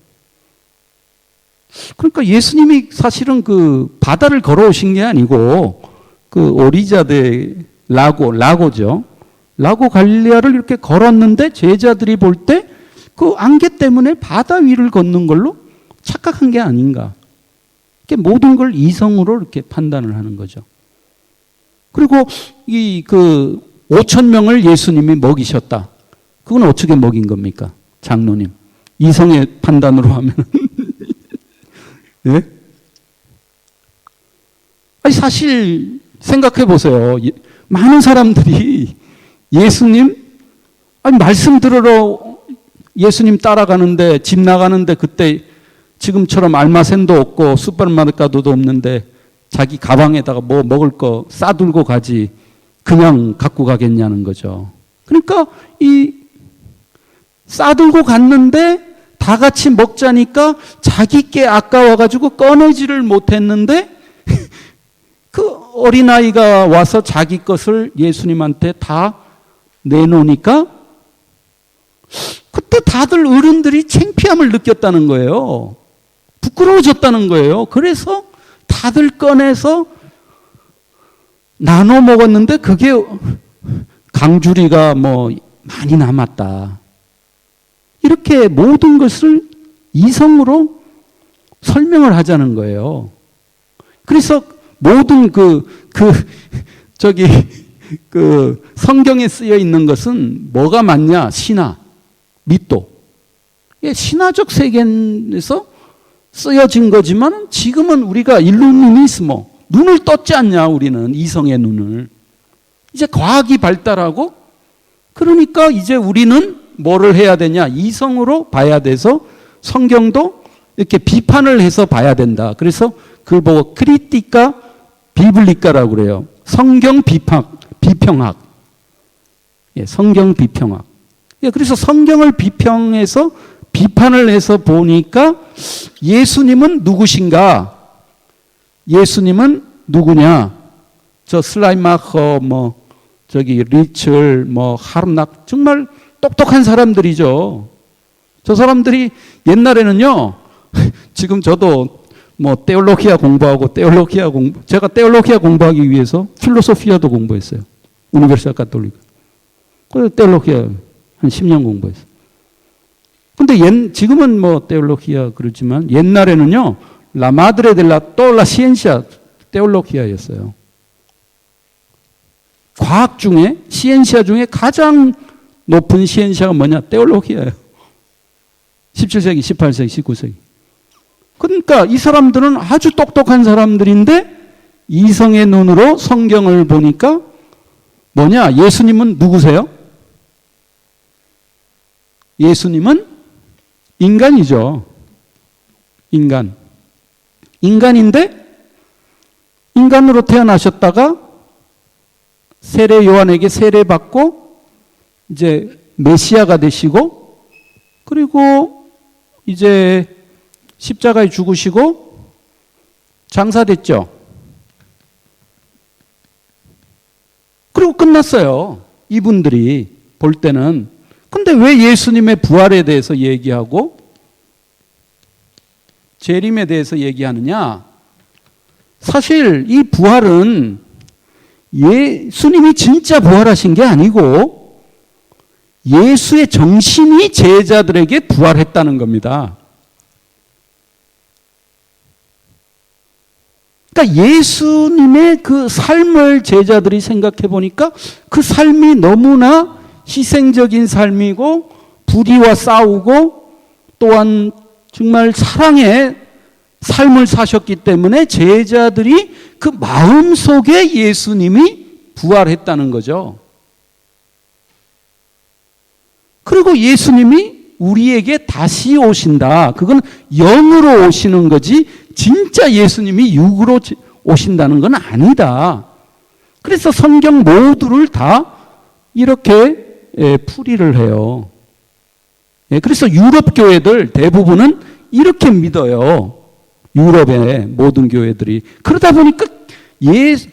그러니까 예수님이 사실은 그 바다를 걸어오신 게 아니고 그 오리자데 라고죠. 라고 갈릴리아를 이렇게 걸었는데 제자들이 볼 때 그 안개 때문에 바다 위를 걷는 걸로 착각한 게 아닌가. 이렇게 모든 걸 이성으로 이렇게 판단을 하는 거죠. 그리고 5,000명을 예수님이 먹이셨다. 그건 어떻게 먹인 겁니까? 장로님. 이성의 판단으로 하면. 예? 사실 생각해 보세요. 많은 사람들이 예수님, 말씀 들으러 예수님 따라가는데 집 나가는데 그때 지금처럼 알마센도 없고 슈퍼마켓도 없는데 자기 가방에다가 뭐 먹을 거 싸들고 가지 그냥 갖고 가겠냐는 거죠. 그러니까 싸들고 갔는데 다 같이 먹자니까 자기께 아까워가지고 꺼내지를 못했는데 그 어린아이가 와서 자기 것을 예수님한테 다 내놓으니까 그때 다들 어른들이 창피함을 느꼈다는 거예요. 부끄러워졌다는 거예요. 그래서 다들 꺼내서 나눠 먹었는데 그게 강주리가 뭐 많이 남았다. 이렇게 모든 것을 이성으로 설명을 하자는 거예요. 그래서 모든 성경에 쓰여 있는 것은 뭐가 맞냐? 신화, 미또. 신화적 세계에서 쓰여진 거지만 지금은 우리가 일루미니스모, 눈을 떴지 않냐, 우리는 이성의 눈을. 이제 과학이 발달하고 그러니까 이제 우리는 뭐를 해야 되냐? 이성으로 봐야 돼서 성경도 이렇게 비판을 해서 봐야 된다. 그래서 그걸 보고 크리티카 비블리카라고 그래요. 성경 비평학. 성경 비평학. 그래서 성경을 비평해서 비판을 해서 보니까 예수님은 누구신가? 예수님은 누구냐? 저 슬라이마커, 리철, 하름낙, 정말 똑똑한 사람들이죠. 저 사람들이 옛날에는요, 지금 저도 테올로기아 공부하고 제가 테올로기아 공부하기 위해서 필로소피아도 공부했어요. 우니베르시아 카톨리카. 그래서 테올로기아 한 10년 공부했어요. 근데 지금은 테올로기아 그렇지만 옛날에는요, 라 마드레 델라 또라 시엔시아 테올로기아였어요. 과학 중에, 시엔시아 중에 가장 높은 시엔시아가 뭐냐? 테올로기아예요. 17세기, 18세기, 19세기. 그러니까 이 사람들은 아주 똑똑한 사람들인데 이성의 눈으로 성경을 보니까 뭐냐? 예수님은 누구세요? 예수님은 인간이죠. 인간인데 인간으로 태어나셨다가 세례 요한에게 세례받고 이제 메시아가 되시고 그리고 이제 십자가에 죽으시고 장사됐죠. 그리고 끝났어요. 이분들이 볼 때는. 근데 왜 예수님의 부활에 대해서 얘기하고 재림에 대해서 얘기하느냐? 사실 이 부활은 예수님이 진짜 부활하신 게 아니고 예수의 정신이 제자들에게 부활했다는 겁니다. 그러니까 예수님의 그 삶을 제자들이 생각해 보니까 그 삶이 너무나 희생적인 삶이고 불의와 싸우고 또한 정말 사랑의 삶을 사셨기 때문에 제자들이 그 마음속에 예수님이 부활했다는 거죠. 그리고 예수님이 우리에게 다시 오신다. 그건 영으로 오시는 거지 진짜 예수님이 육으로 오신다는 건 아니다. 그래서 성경 모두를 다 이렇게 풀이를 해요. 그래서 유럽 교회들 대부분은 이렇게 믿어요. 유럽의 모든 교회들이. 그러다 보니까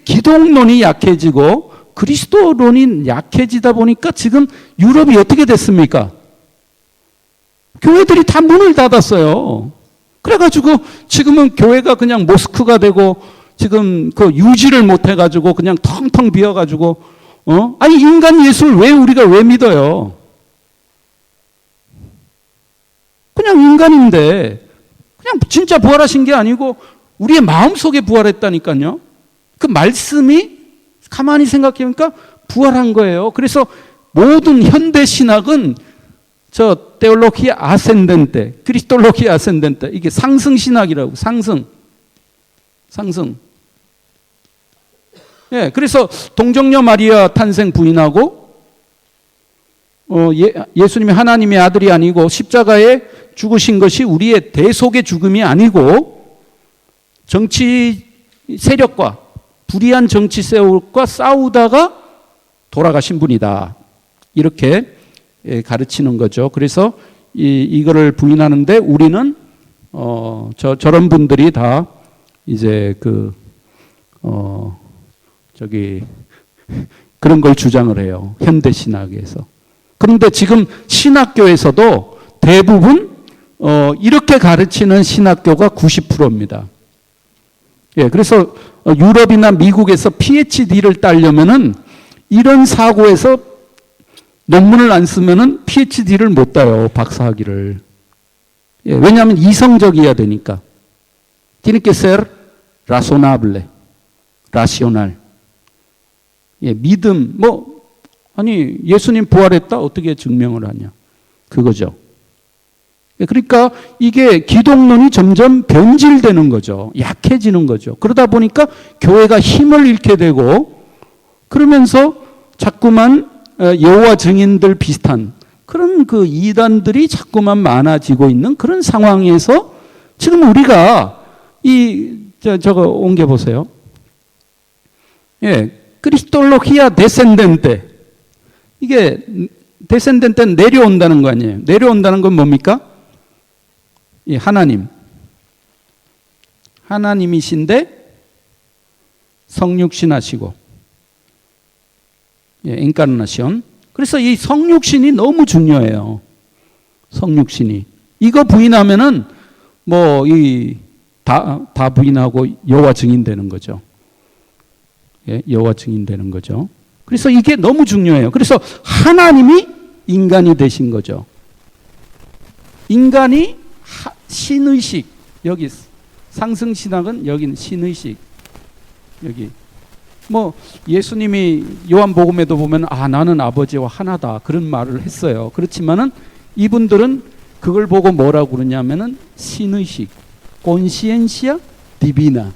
기독론이 약해지고 그리스도론이 약해지다 보니까 지금 유럽이 어떻게 됐습니까? 교회들이 다 문을 닫았어요. 그래가지고 지금은 교회가 그냥 모스크가 되고 지금 그 유지를 못해가지고 그냥 텅텅 비어가지고 아니 인간 예수를 우리가 왜 믿어요? 그냥 인간인데 그냥 진짜 부활하신 게 아니고 우리의 마음속에 부활했다니까요. 그 말씀이 가만히 생각해보니까 부활한 거예요. 그래서 모든 현대 신학은 저 테올로기아 아센덴테, 크리스톨로기아 아센덴테 이게 상승 신학이라고. 상승. 그래서 동정녀 마리아 탄생 부인하고 예수님이 하나님의 아들이 아니고 십자가에 죽으신 것이 우리의 대속의 죽음이 아니고 정치 세력과 불의한 정치 세력과 싸우다가 돌아가신 분이다. 이렇게 가르치는 거죠. 그래서 이거를 부인하는데 우리는 저런 분들이 다 이제 그런 걸 주장을 해요. 현대 신학에서. 그런데 지금 신학교에서도 대부분 이렇게 가르치는 신학교가 90%입니다. 예, 그래서 유럽이나 미국에서 PhD를 따려면은 이런 사고에서 논문을 안 쓰면은 PhD를 못 따요, 박사학위를. 예, 왜냐하면 이성적이어야 되니까. Tiene que ser razonable, racional. 예, 믿음, 아니, 예수님 부활했다? 어떻게 증명을 하냐? 그거죠. 예, 그러니까 이게 기독론이 점점 변질되는 거죠. 약해지는 거죠. 그러다 보니까 교회가 힘을 잃게 되고, 그러면서 자꾸만 여호와 증인들 비슷한 그런 그 이단들이 자꾸만 많아지고 있는 그런 상황에서 지금 우리가 저거 옮겨 보세요. 예, 크리스톨로히아 데센덴테. 이게 데센덴테는 내려온다는 거 아니에요. 내려온다는 건 뭡니까? 이 하나님이신데 성육신하시고, 예, 인카르나시온. 그래서 이 성육신이 너무 중요해요. 성육신이. 이거 부인하면은 다 부인하고 여호와 증인 되는 거죠. 예, 여호와 증인 되는 거죠. 그래서 이게 너무 중요해요. 그래서 하나님이 인간이 되신 거죠. 인간이 신의식, 여기 상승신학은 여기는 신의식, 여기 예수님이 요한복음에도 보면 나는 아버지와 하나다 그런 말을 했어요. 그렇지만은 이분들은 그걸 보고 뭐라고 그러냐면은 신의식, conciencia divina,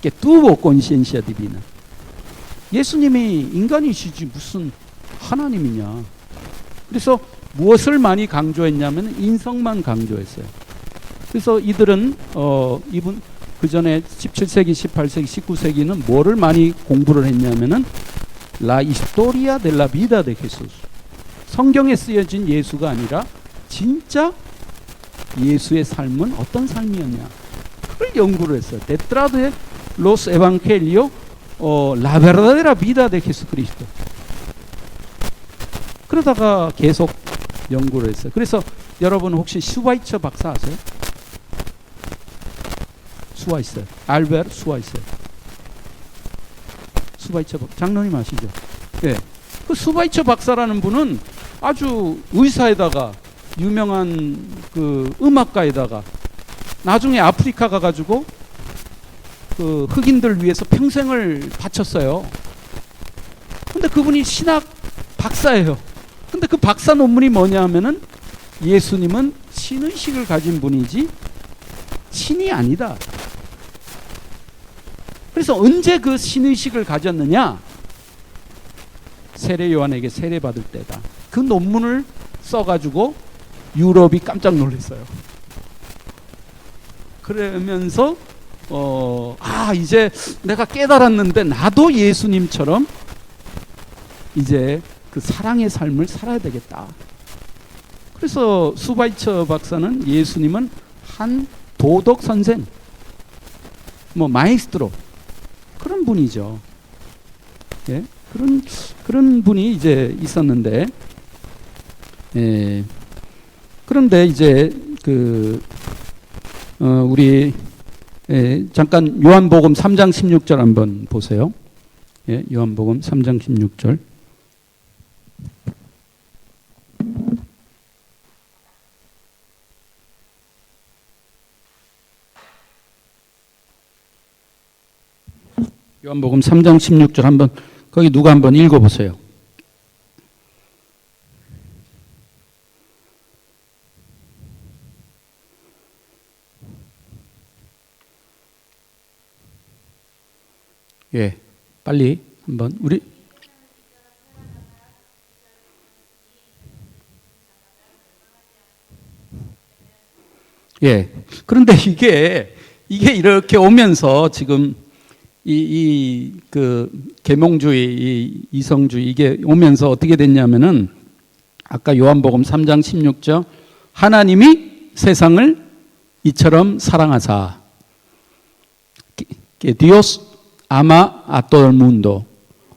que tuvo conciencia divina. 예수님이 인간이시지 무슨 하나님이냐. 그래서 무엇을 많이 강조했냐면 인성만 강조했어요. 그래서 이들은 이분 그 전에 17세기, 18세기, 19세기는 뭐를 많이 공부를 했냐면은 La historia de la vida de Jesús. 성경에 쓰여진 예수가 아니라 진짜 예수의 삶은 어떤 삶이었냐. 그걸 연구를 했어요. Detrás de los evangelios, la verdadera vida de Jesucristo. 그러다가 계속 연구를 했어요. 그래서 여러분 혹시 슈바이처 박사 아세요? 수와이서, 알베르 수와이서. 수바이처 장로님 아시죠? 예. 그 수바이처 박사라는 분은 아주 의사에다가 유명한 그 음악가에다가 나중에 아프리카 가가지고 그 흑인들 위해서 평생을 바쳤어요. 근데 그분이 신학 박사예요. 근데 그 박사 논문이 뭐냐 하면은 예수님은 신의식을 가진 분이지 신이 아니다. 그래서 언제 그 신의식을 가졌느냐? 세례 요한에게 세례받을 때다. 그 논문을 써가지고 유럽이 깜짝 놀랐어요. 그러면서 이제 내가 깨달았는데 나도 예수님처럼 이제 그 사랑의 삶을 살아야 되겠다. 그래서 수바이처 박사는 예수님은 한 도덕 선생, 마에스트로 그런 분이죠. 예, 그런 분이 이제 있었는데, 예, 그런데 이제 우리 잠깐 요한복음 3장 16절 한번 보세요. 예, 요한복음 3장 16절. 요한복음 3장 16절 한번 거기 누가 한번 읽어보세요. 예, 빨리 한번 우리 예. 그런데 이게 이렇게 오면서 지금 그 계몽주의, 이성주의 이게 오면서 어떻게 됐냐면은 아까 요한복음 3장 16절 하나님이 세상을 이처럼 사랑하사. que Dios ama a todo el mundo.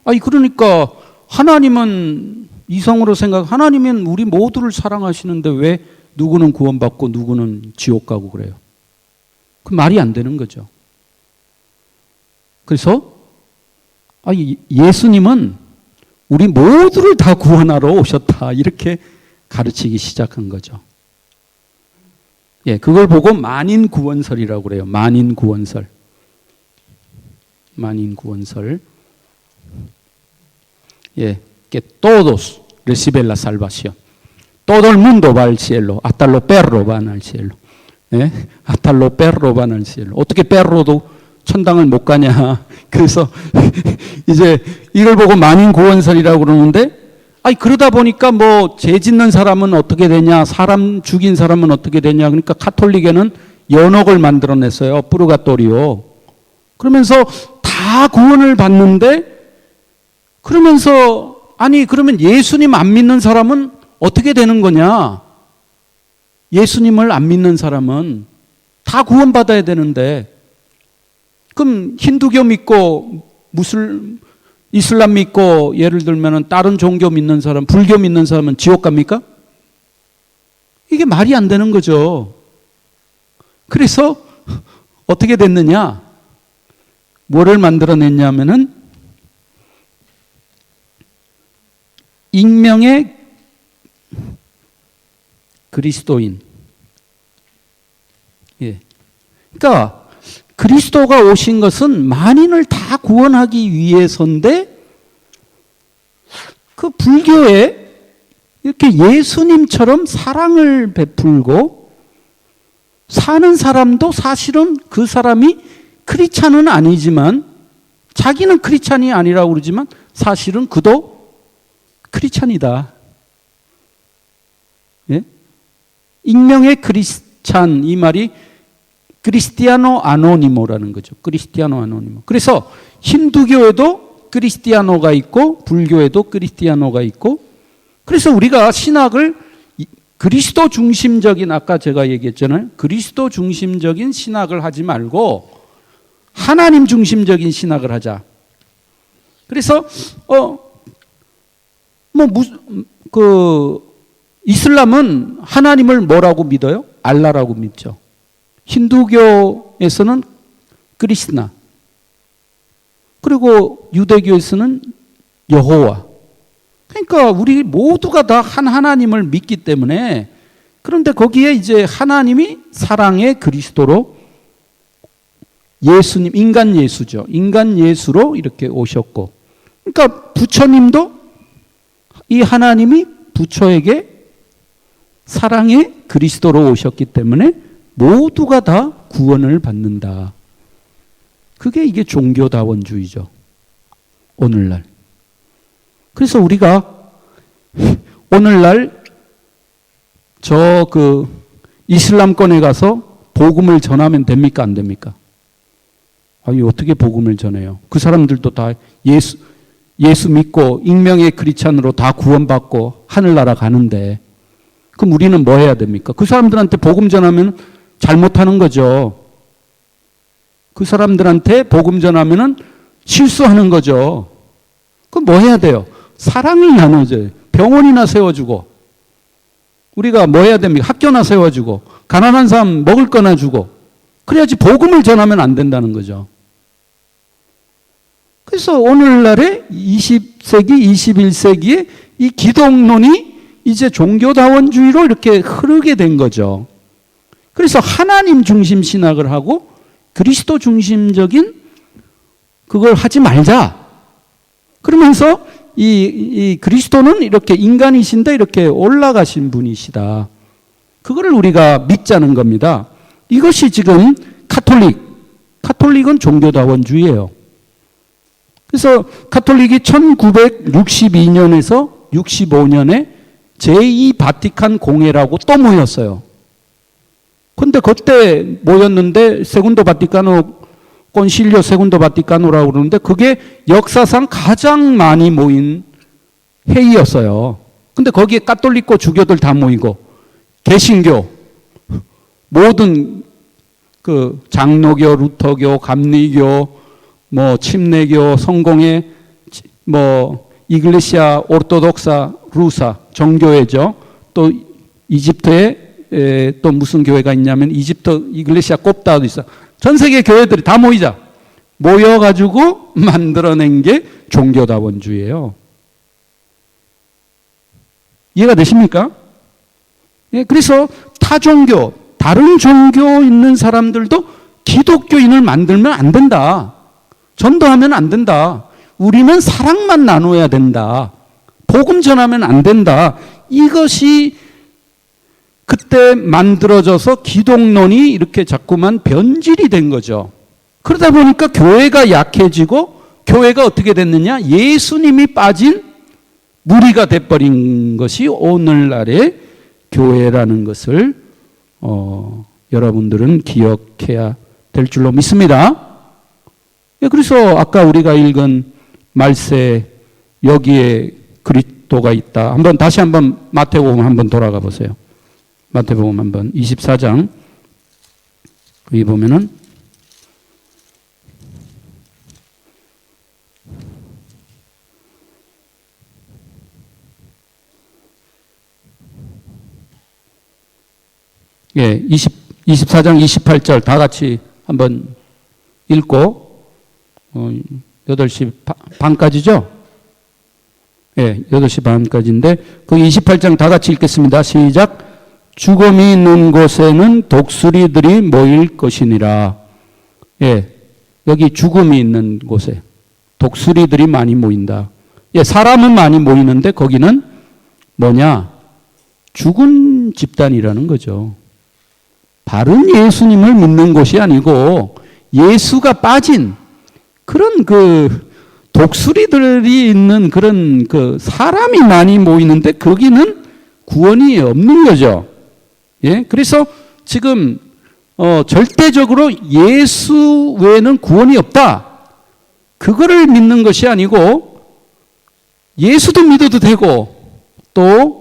아니 그러니까 하나님은 이성으로 하나님은 우리 모두를 사랑하시는데 왜 누구는 구원받고 누구는 지옥 가고 그래요? 그 말이 안 되는 거죠. 그래서 예수님은 우리 모두를 다 구원하러 오셨다 이렇게 가르치기 시작한 거죠. 예, 그걸 보고 만인 구원설이라고 그래요. 만인 구원설. 만인 구원설. 예, que todos reciben la salvación. Todo el mundo va al cielo. Hasta los perros van al cielo. 예? hasta los perros van al cielo. 어떻게 perro도 천당을 못 가냐. 그래서 이제 이걸 보고 만인 구원설이라고 그러는데 그러다 보니까 뭐 죄 짓는 사람은 어떻게 되냐, 사람 죽인 사람은 어떻게 되냐. 그러니까 카톨릭에는 연옥을 만들어냈어요. 뿌르가토리오. 그러면서 다 구원을 받는데 그러면서 그러면 예수님 안 믿는 사람은 어떻게 되는 거냐? 예수님을 안 믿는 사람은 다 구원받아야 되는데 그럼 힌두교 믿고 이슬람 믿고 예를 들면 다른 종교 믿는 사람, 불교 믿는 사람은 지옥 갑니까? 이게 말이 안 되는 거죠. 그래서 어떻게 됐느냐? 뭐를 만들어냈냐면은 익명의 그리스도인. 예. 그러니까 그리스도가 오신 것은 만인을 다 구원하기 위해서인데 그 불교에 이렇게 예수님처럼 사랑을 베풀고 사는 사람도 사실은 그 사람이 크리스찬은 아니지만 자기는 크리스찬이 아니라고 그러지만 사실은 그도 크리스찬이다. 예? 익명의 크리스찬 이 말이 크리스티아노 아노니모라는 거죠. 크리스티아노 아노니모. 그래서 힌두교에도 크리스티아노가 있고 불교에도 크리스티아노가 있고 그래서 우리가 신학을 그리스도 중심적인 아까 제가 얘기했잖아요. 그리스도 중심적인 신학을 하지 말고 하나님 중심적인 신학을 하자. 그래서 이슬람은 하나님을 뭐라고 믿어요? 알라라고 믿죠. 힌두교에서는 크리스나, 그리고 유대교에서는 여호와. 그러니까 우리 모두가 다 한 하나님을 믿기 때문에 그런데 거기에 이제 하나님이 사랑의 그리스도로 예수님, 인간 예수죠. 인간 예수로 이렇게 오셨고 그러니까 부처님도 이 하나님이 부처에게 사랑의 그리스도로 오셨기 때문에 모두가 다 구원을 받는다. 그게 이게 종교다원주의죠. 오늘날. 그래서 우리가 오늘날 이슬람권에 가서 복음을 전하면 됩니까? 안 됩니까? 어떻게 복음을 전해요? 그 사람들도 다 예수 믿고 익명의 크리스찬으로 다 구원받고 하늘나라 가는데 그럼 우리는 뭐 해야 됩니까? 그 사람들한테 복음 전하면 잘못하는 거죠. 그 사람들한테 복음 전하면은 실수하는 거죠. 그럼 뭐 해야 돼요? 사랑을 나눠줘요. 병원이나 세워주고 우리가 뭐 해야 됩니까? 학교나 세워주고 가난한 사람 먹을 거나 주고 그래야지 복음을 전하면 안 된다는 거죠. 그래서 오늘날의 20세기, 21세기에 이 기독론이 이제 종교다원주의로 이렇게 흐르게 된 거죠. 그래서 하나님 중심 신학을 하고 그리스도 중심적인 그걸 하지 말자. 그러면서 이 그리스도는 이렇게 인간이신데 이렇게 올라가신 분이시다. 그거를 우리가 믿자는 겁니다. 이것이 지금 카톨릭은 종교다원주의예요. 그래서 카톨릭이 1962년에서 65년에 제2 바티칸 공회라고 또 모였어요. 근데 그때 모였는데 세군도 바티카노 콘실리오 세군도 바티카노라고 그러는데 그게 역사상 가장 많이 모인 회의였어요. 근데 거기에 가톨릭고 주교들 다 모이고 개신교, 모든 그 장로교, 루터교, 감리교, 뭐 침례교, 성공회, 뭐 이글레시아 오르토독사 루사 정교회죠. 또 이집트에 또 무슨 교회가 있냐면 이집트 이글레시아 꼽다도 있어. 전 세계 교회들이 다 모이자. 모여가지고 만들어낸 게 종교다원주의예요. 이해가 되십니까? 예, 그래서 타종교, 다른 종교 있는 사람들도 기독교인을 만들면 안 된다. 전도하면 안 된다. 우리는 사랑만 나눠야 된다. 복음 전하면 안 된다. 이것이 그때 만들어져서 기독론이 이렇게 자꾸만 변질이 된 거죠. 그러다 보니까 교회가 약해지고 교회가 어떻게 됐느냐? 예수님이 빠진 무리가 돼버린 것이 오늘날의 교회라는 것을 여러분들은 기억해야 될 줄로 믿습니다. 그래서 아까 우리가 읽은 말세 여기에 그리스도가 있다. 다시 한번 마태복음 한번 돌아가 보세요. 마태복음 한번 24장 여기 보면은 예, 24장 28절 다 같이 한번 읽고 8시 반까지죠? 예, 8시 반까지인데 그 28장 다 같이 읽겠습니다. 시작. 죽음이 있는 곳에는 독수리들이 모일 것이니라. 예, 여기 죽음이 있는 곳에 독수리들이 많이 모인다. 예, 사람은 많이 모이는데 거기는 뭐냐? 죽은 집단이라는 거죠. 바른 예수님을 믿는 곳이 아니고 예수가 빠진 그런 그 독수리들이 있는 그런 그 사람이 많이 모이는데 거기는 구원이 없는 거죠. 예, 그래서 지금 절대적으로 예수 외에는 구원이 없다. 그거를 믿는 것이 아니고 예수도 믿어도 되고 또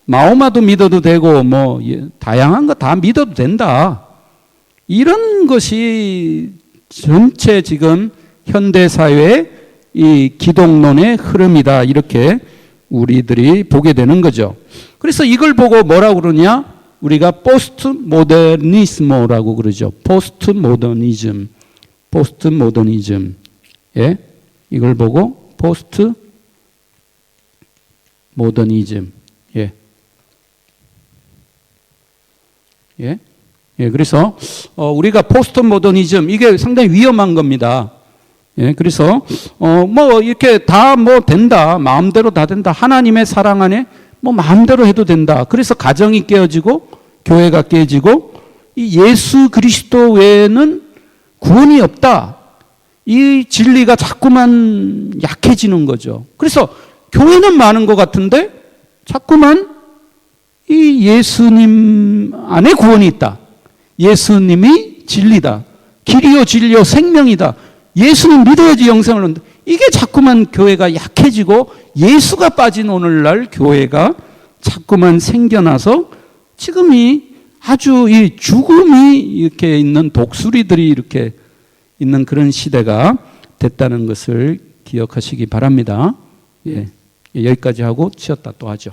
마오마도 믿어도 되고 뭐 다양한 거 다 믿어도 된다. 이런 것이 전체 지금 현대 사회의 이 기독론의 흐름이다. 이렇게 우리들이 보게 되는 거죠. 그래서 이걸 보고 뭐라고 그러냐? 우리가 포스트 모더니스모라고 그러죠. 포스트 모더니즘. 예. 이걸 보고 포스트 모더니즘. 예. 예. 예. 그래서 우리가 포스트 모더니즘 이게 상당히 위험한 겁니다. 예. 그래서 뭐 이렇게 다 뭐 된다. 마음대로 다 된다. 하나님의 사랑 안에 뭐 마음대로 해도 된다. 그래서 가정이 깨어지고 교회가 깨지고 이 예수 그리스도 외에는 구원이 없다. 이 진리가 자꾸만 약해지는 거죠. 그래서 교회는 많은 것 같은데 자꾸만 이 예수님 안에 구원이 있다. 예수님이 진리다. 길이요 진리요 생명이다. 예수님 믿어야지 영생을 얻는다. 이게 자꾸만 교회가 약해지고 예수가 빠진 오늘날 교회가 자꾸만 생겨나서 지금이 아주 이 죽음이 이렇게 있는 독수리들이 이렇게 있는 그런 시대가 됐다는 것을 기억하시기 바랍니다. 예, 여기까지 하고 치웠다 또 하죠.